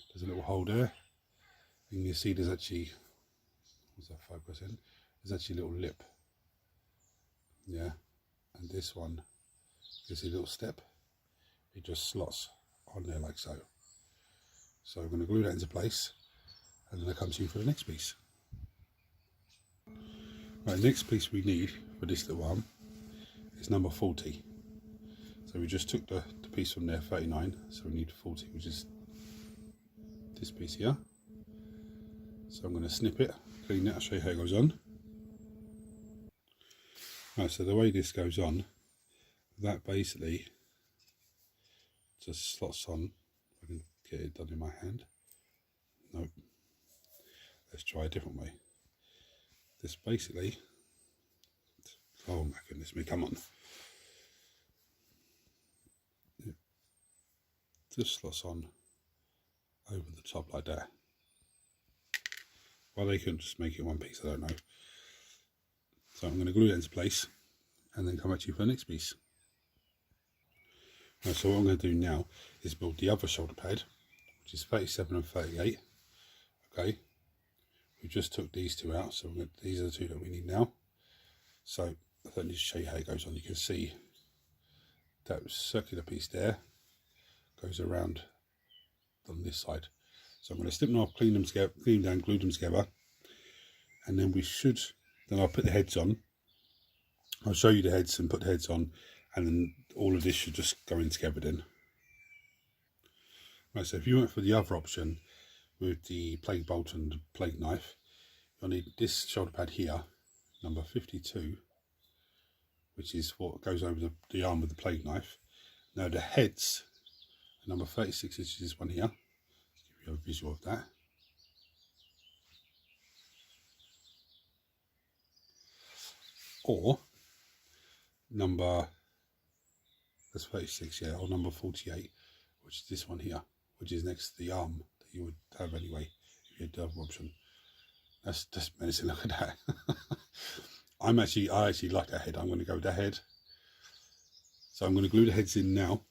A: there's a little hole there, and you can see there's actually, what's that focus in? There's actually a little lip. Yeah, and this one, you see a little step, it just slots on there like so. So I'm going to glue that into place, and then I come to you for the next piece. Right, the next piece we need for this little arm is number 40. So we just took the piece from there, 39, so we need 40, which is this piece here. So I'm going to snip it, clean it, I'll show you how it goes on. Right, so the way this goes on, that basically just slots on. If I can get it done in my hand. Nope. Let's try a different way. This basically, oh my goodness me, come on. It just slots on over the top like that. Well, they couldn't just make it one piece, I don't know. So I'm going to glue it into place and then come back to you for the next piece. Right, so what I'm going to do now is build the other shoulder pad, which is 37 and 38. Okay, we just took these two out, so these are the two that we need now. So I don't need to show you how it goes on. You can see that circular piece there goes around on this side. So I'm going to snip them off, clean them together, clean them down, glue them together, and then then I'll put the heads on. I'll show you the heads and put the heads on, and then all of this should just go in together then. Right, so if you went for the other option with the plague bolt and plague knife, you'll need this shoulder pad here, number 52, which is what goes over the arm with the plague knife. Now the heads, number 36 is this one here. Let's give you a visual of that. Or number, that's 36, yeah, or number 48, which is this one here, which is next to the arm that you would have anyway if you had the other option. That's just menacing, look at that. I actually like that head. I'm going to go with that head. So I'm going to glue the heads in now,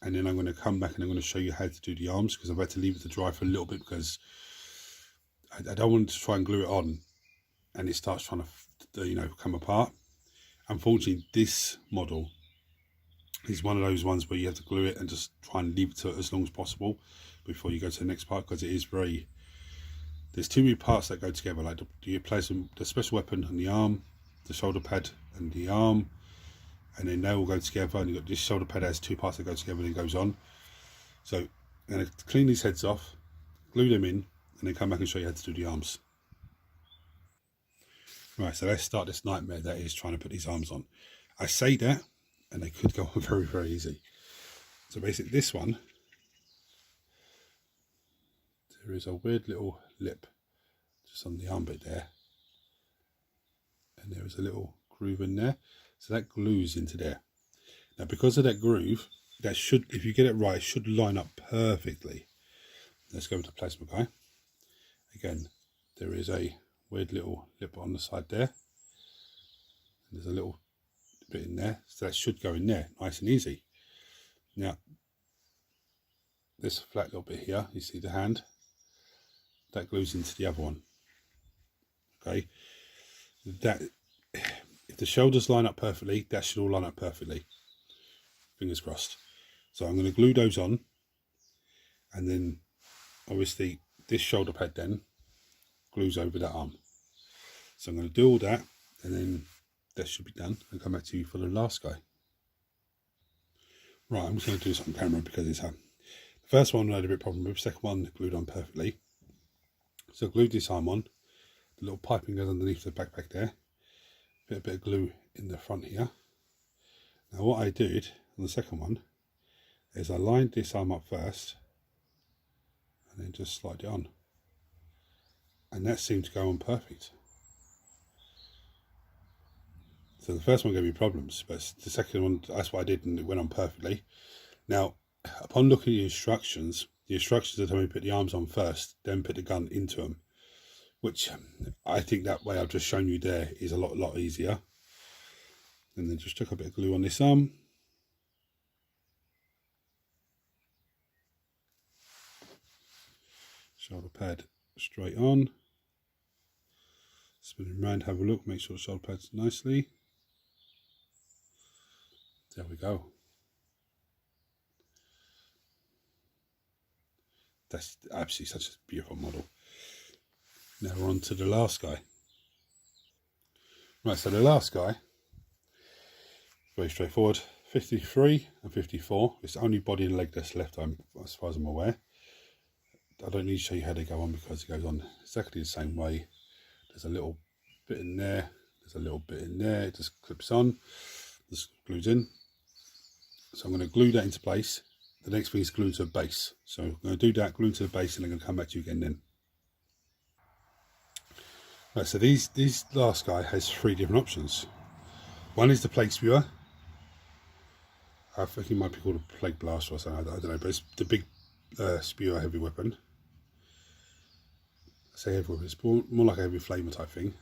A: and then I'm going to come back and I'm going to show you how to do the arms, because I've had to leave it to dry for a little bit because I don't want to try and glue it on and it starts trying to come apart. Unfortunately, this model is one of those ones where you have to glue it and just try and leave it to it as long as possible before you go to the next part, because it is very, there's too many parts that go together, like the special weapon and the arm, the shoulder pad and the arm, and then they all go together, and you've got this shoulder pad has two parts that go together and it goes on. So I'm going to clean these heads off, glue them in, and then come back and show you how to do the arms. Right, so let's start this nightmare that is trying to put these arms on. I say that, and they could go on very, very easy. So basically this one, there is a weird little lip just on the arm bit there. And there is a little groove in there. So that glues into there. Now because of that groove, that should, if you get it right, should line up perfectly. Let's go with the plasma guy. Again, there is a weird little lip on the side there. And there's a little bit in there. So that should go in there, nice and easy. Now, this flat little bit here, you see the hand? That glues into the other one. Okay, that if the shoulders line up perfectly, that should all line up perfectly. Fingers crossed. So I'm going to glue those on, and then obviously this shoulder pad then glues over that arm. So I'm going to do all that, and then that should be done, and come back to you for the last guy. Right, I'm just going to do this on camera because it's the first one I had a bit of problem with, second one glued on perfectly. So I glued this arm on, the little piping goes underneath the backpack there, a bit of glue in the front here. Now what I did on the second one is I lined this arm up first and then just slide it on, and that seemed to go on perfect. So the first one gave me problems, but the second one, that's what I did, and it went on perfectly. Now upon looking at the instructions are telling me to put the arms on first, then put the gun into them, which I think that way I've just shown you there is a lot easier. And then just chuck a bit of glue on this arm. Shoulder pad straight on. Spin it around, have a look, make sure the shoulder pad's nicely. There we go. That's absolutely such a beautiful model. Now we're on to the last guy. Right, so the last guy, very straightforward, 53 and 54. It's only body and leg that's left, as far as I'm aware. I don't need to show you how they go on because it goes on exactly the same way. There's a little bit in there, there's a little bit in there, it just clips on, just glues in. So I'm going to glue that into place. The next thing is glue to the base. So I'm going to do that, glue to the base, and I'm going to come back to you again then. Right, so this last guy has three different options. One is the plague spewer. I think it might be called a plague blast or something, I don't know, but it's the big spewer heavy weapon. I say heavy weapon, it's more like a heavy flamer type thing.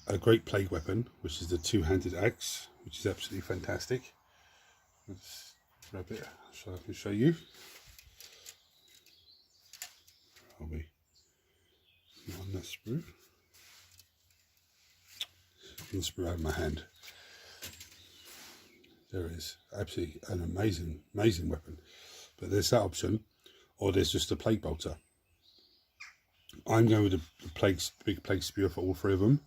A: A great plague weapon, which is the two-handed axe, which is absolutely fantastic. Let's grab it so I can show you. I'll be on that sprue. The sprue out of my hand. There is absolutely an amazing weapon. But there's that option, or there's just a plague bolter. I'm going with the big plague spear for all three of them.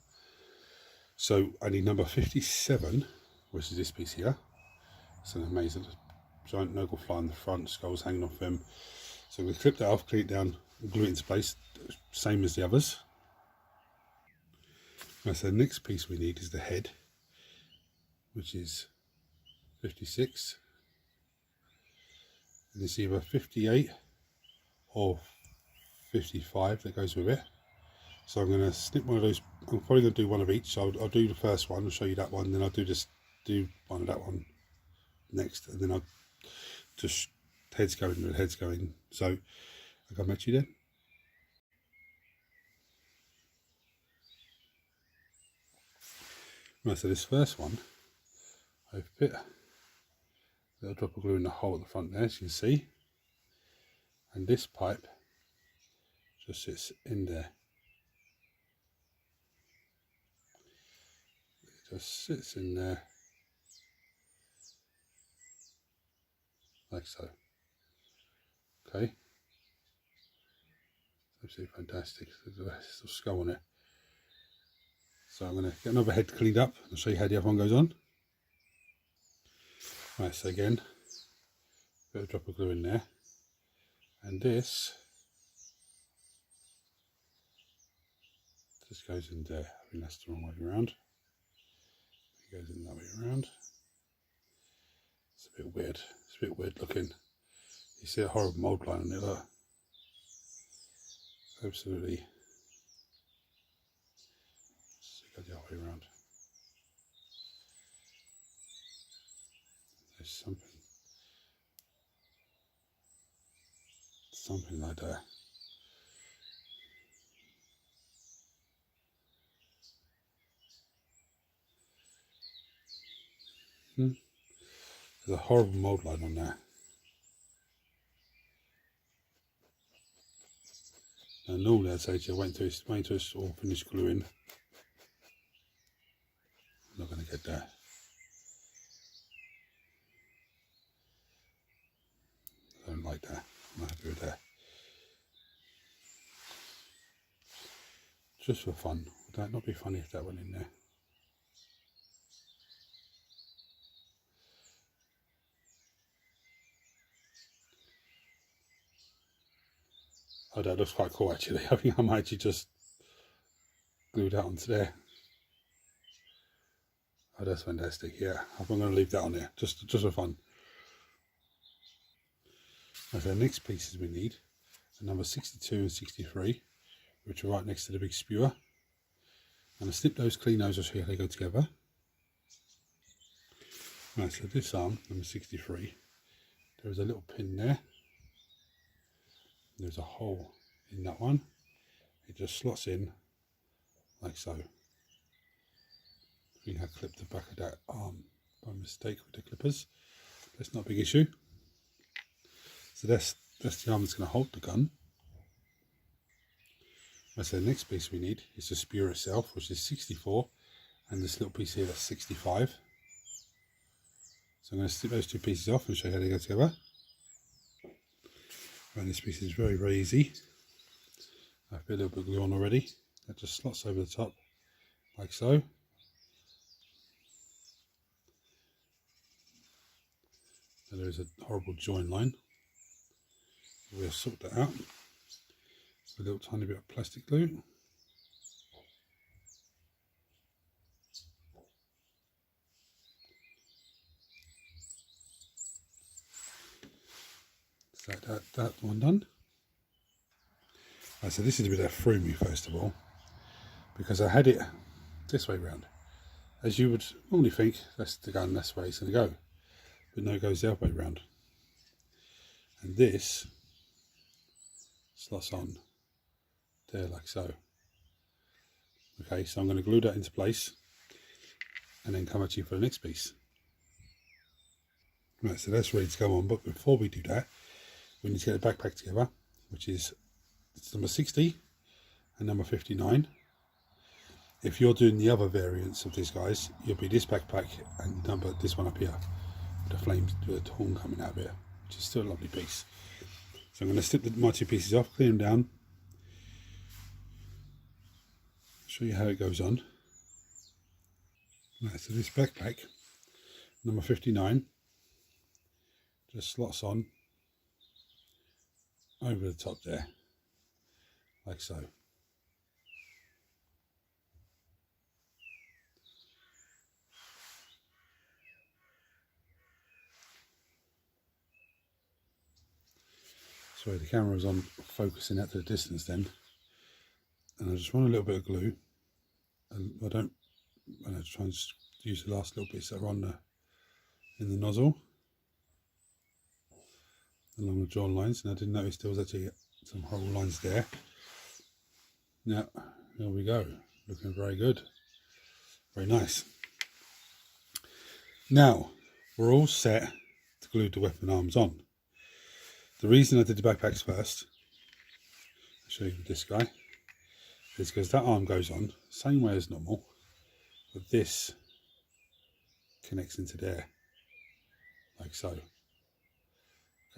A: So I need number 57, which is this piece here. It's an amazing giant noble fly on the front, skulls hanging off them. So we clip that off, clean it down, and glue it into place, same as the others. Right, so the next piece we need is the head, which is 56. And it's either 58 or 55 that goes with it. So I'm going to snip one of those. I'm probably going to do one of each. So I'll do the first one, I'll show you that one, then I'll do one of that one next, and then I'll just heads going. So I'll come back to you then. Right, so this first one, I've put a little drop of glue in the hole at the front there, as you can see, and this pipe just sits in there. It just sits in there like so. Okay, absolutely fantastic. There's a skull on it. So I'm going to get another head cleaned up and show you how the other one goes on. Right, so again, bit of drop of glue in there, and this just goes in there. I think that's the wrong way around. It goes in that way around. It's a bit weird. It's a bit weird looking. You see a horrible mould line on it, look. Absolutely. So it goes the other way around. There's something like that. There's a horrible mould line on there. Now normally I'd say to you, wait until it's all finished gluing. I'm not going to get there. I don't like that. I'm not happy with that. Just for fun. Would that not be funny if that went in there? Oh, that looks quite cool actually. I think I might actually just glue that onto there. Oh, that's fantastic. Yeah, I'm going to leave that on there just for fun. Okay, the next pieces we need are number 62 and 63, which are right next to the big spewer. I'm going to snip those clean nose, I'll show you how they go together. Right, so this arm, number 63, there is a little pin there. There's a hole in that one. It just slots in like so. I think I clipped the back of that arm by mistake with the clippers. That's not a big issue. So that's the arm that's going to hold the gun. So the next piece we need is the spear itself, which is 64, and this little piece here that's 65. So I'm going to snip those two pieces off and show you how they go together. And this piece is very, very easy. I've put a little bit of glue on already. That just slots over the top like so. And there's a horrible join line. We'll sort that out with a little tiny bit of plastic glue. So that one done. Right, so this is a bit that threw me first of all, because I had it this way round. As you would normally think, that's the gun, that's where it's going to go. But no, it goes the other way round. And this slots on there like so. Okay, so I'm going to glue that into place and then come at you for the next piece. Right, so that's ready to go on, but before we do that, we need to get the backpack together, which is number 60 and number 59. If you're doing the other variants of these guys, you'll be this backpack and this one up here with the flames, with the horn coming out of it, which is still a lovely piece. So I'm going to snip my two pieces off, clean them down, show you how it goes on. Right, so this backpack, number 59, just slots on over the top there, like so. Sorry, the camera was on focusing at the distance then, and I just want a little bit of glue, and I try and just use the last little bits that are on in the nozzle along the drawn lines, and I didn't notice there was actually some horrible lines there. Now, there we go, looking very good, very nice. Now, we're all set to glue the weapon arms on. The reason I did the backpacks first, I'll show you this guy, is because that arm goes on same way as normal, but this connects into there, like so.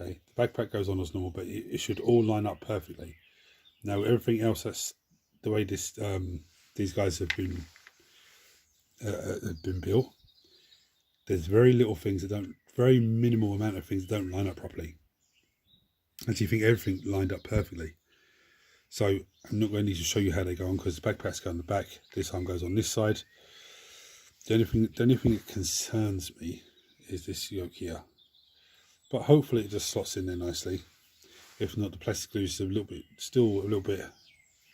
A: Okay, the backpack goes on as normal, but it should all line up perfectly. Now everything else, that's the way these guys have been have been built, there's very little things that don't, very minimal amount of things that don't line up properly. And you think everything lined up perfectly. So I'm not going to need to show you how they go on, because the backpacks go on the back, this arm goes on this side. The only thing that concerns me is this yoke here. But hopefully it just slots in there nicely. If not, the plastic glue is still a little bit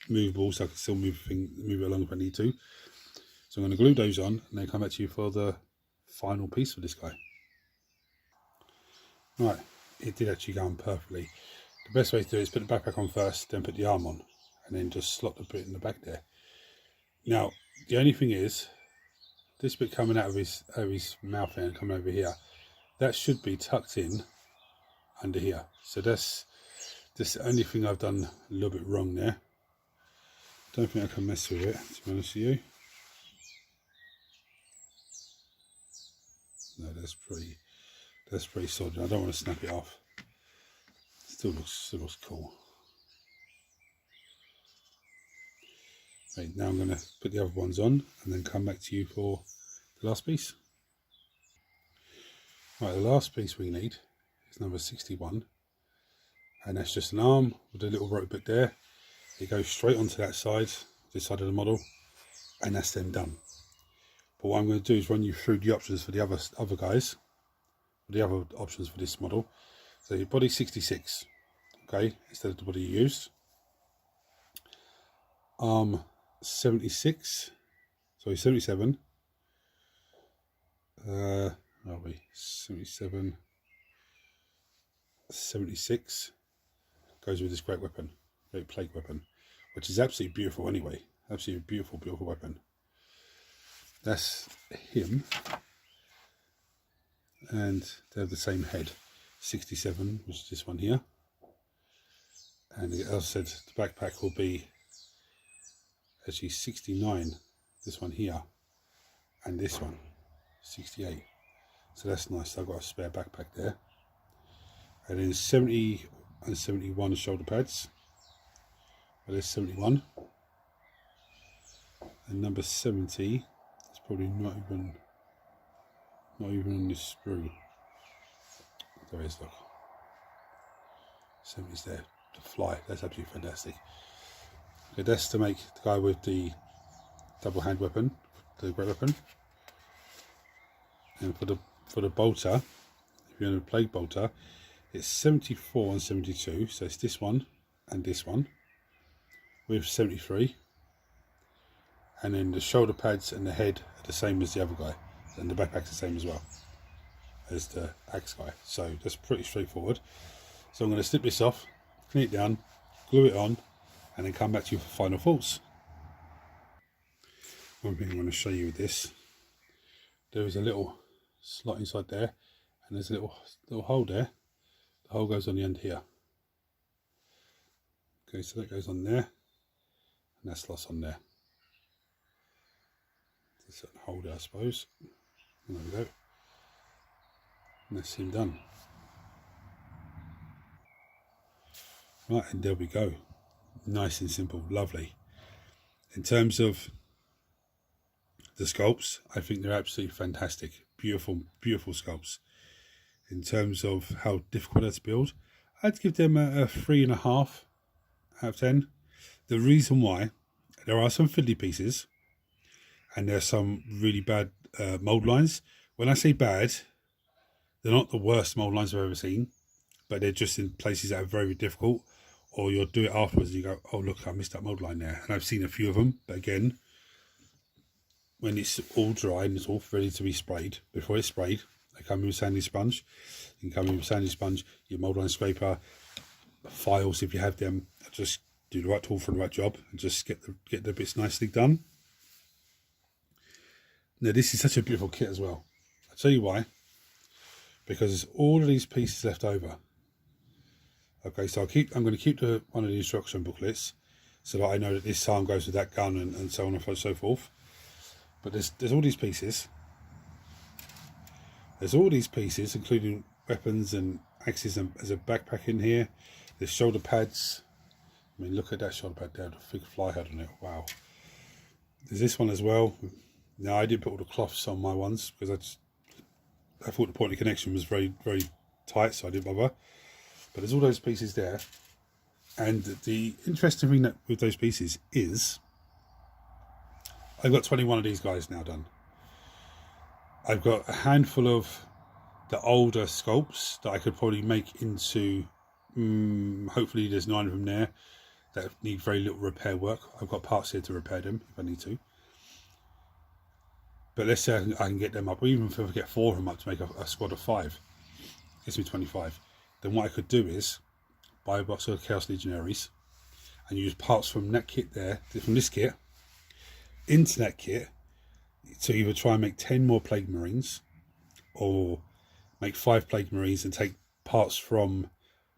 A: movable, so I can still move it along if I need to. So I'm going to glue those on and then come back to you for the final piece for this guy. Right, it did actually go on perfectly. The best way to do it is put the backpack on first, then put the arm on, and then just slot the bit in the back there. Now, the only thing is, this bit coming out of his mouth there and coming over here, that should be tucked in under here. So that's the only thing I've done a little bit wrong there. Don't think I can mess with it, to be honest with you. No, that's pretty solid. I don't want to snap it off. Still looks cool. Right, now I'm going to put the other ones on and then come back to you for the last piece. Right, the last piece we need is number 61, and that's just an arm with a little rope bit there. It goes straight onto that side, this side of the model, and that's then done. But what I'm going to do is run you through the options for the other guys, the other options for this model. So your body 66, okay, instead of the body you used. Arm 76, sorry, 77. Are we 77? 76 goes with this great weapon, great plague weapon, which is absolutely beautiful anyway. Absolutely beautiful, beautiful weapon. That's him, and they have the same head. 67, which is this one here, and as I said, the backpack will be actually 69, this one here, and this one 68. So that's nice. I've got a spare backpack there. And then 70 and 71 shoulder pads. Well, there's 71. And number 70 is probably not even on this sprue. There is, look. 70's there. The fly. That's absolutely fantastic. Okay, that's to make the guy with the double hand weapon, the great weapon. And for the bolter, if you're in a plague bolter, it's 74 and 72, so it's this one and this one with 73, and then the shoulder pads and the head are the same as the other guy, and the backpack's the same as well as the axe guy. So that's pretty straightforward. So I'm going to snip this off, clean it down, glue it on, and then come back to you for final thoughts. One thing I want to show you with this, there is a little slot inside there, and there's a little hole there. The hole goes on the end here. Okay, so that goes on there, and that slots on there. It's a hole there, I suppose. And there we go. And that's him done. Right, and there we go. Nice and simple, lovely. In terms of the sculpts, I think they're absolutely fantastic. Beautiful, beautiful sculpts. In terms of how difficult they're to build, I'd give them a 3.5 out of 10. The reason why, there are some fiddly pieces, and there are some really bad mould lines. When I say bad, they're not the worst mould lines I've ever seen, but they're just in places that are very difficult, or you'll do it afterwards and you go, oh look, I missed that mould line there. And I've seen a few of them, but again, when it's all dry and it's all ready to be sprayed, before it's sprayed, they come in with sanding sponge. You can come in with sanding sponge, your mould line scraper, files if you have them. Just do the right tool for the right job and just get the bits nicely done. Now this is such a beautiful kit as well. I'll tell you why. Because there's all of these pieces left over. Okay, so I'm going to keep one of the instruction booklets so that I know that this arm goes with that gun and so on and so forth. But there's all these pieces. There's all these pieces, including weapons and axes as a backpack in here. There's shoulder pads. I mean, look at that shoulder pad there, the big fly head on it. Wow. There's this one as well. Now, I didn't put all the cloths on my ones because I thought the point of connection was very, very tight, so I didn't bother. But there's all those pieces there. And the interesting thing with those pieces is I've got 21 of these guys now done. I've got a handful of the older sculpts that I could probably make into, hopefully there's 9 of them there that need very little repair work. I've got parts here to repair them if I need to. But let's say I can get them up, or even if I get 4 of them up to make a squad of 5, gives me 25. Then what I could do is buy a box of Chaos Legionaries and use parts from that kit there, from this kit, into that kit, to either try and make 10 more Plague Marines, or make 5 Plague Marines and take parts from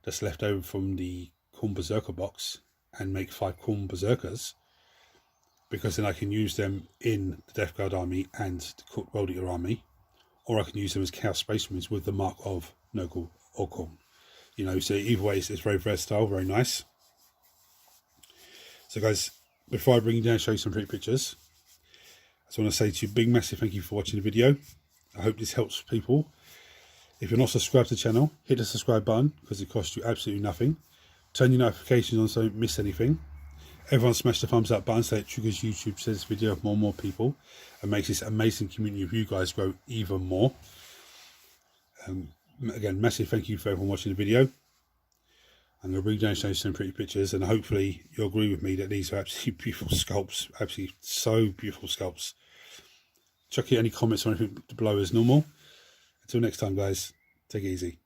A: that's left over from the Khorne Berserker box and make 5 Khorne Berserkers, because then I can use them in the Death Guard army and the World Eater army, or I can use them as Chaos Space Marines with the mark of Nurgle or Khorne. You know, so either way, it's very versatile, very nice. So guys, before I bring you down and show you some pretty pictures, I just want to say to you a big massive thank you for watching the video. I hope this helps people. If you're not subscribed to the channel, hit the subscribe button because it costs you absolutely nothing. Turn your notifications on so you don't miss anything. Everyone smash the thumbs up button so it triggers YouTube to this video of more and more people and makes this amazing community of you guys grow even more. Again, massive thank you for everyone watching the video. I'm going to bring down and show you some pretty pictures, and hopefully you'll agree with me that these are absolutely beautiful sculpts, absolutely so beautiful sculpts. Chuck any comments or anything below as normal. Until next time guys, take it easy.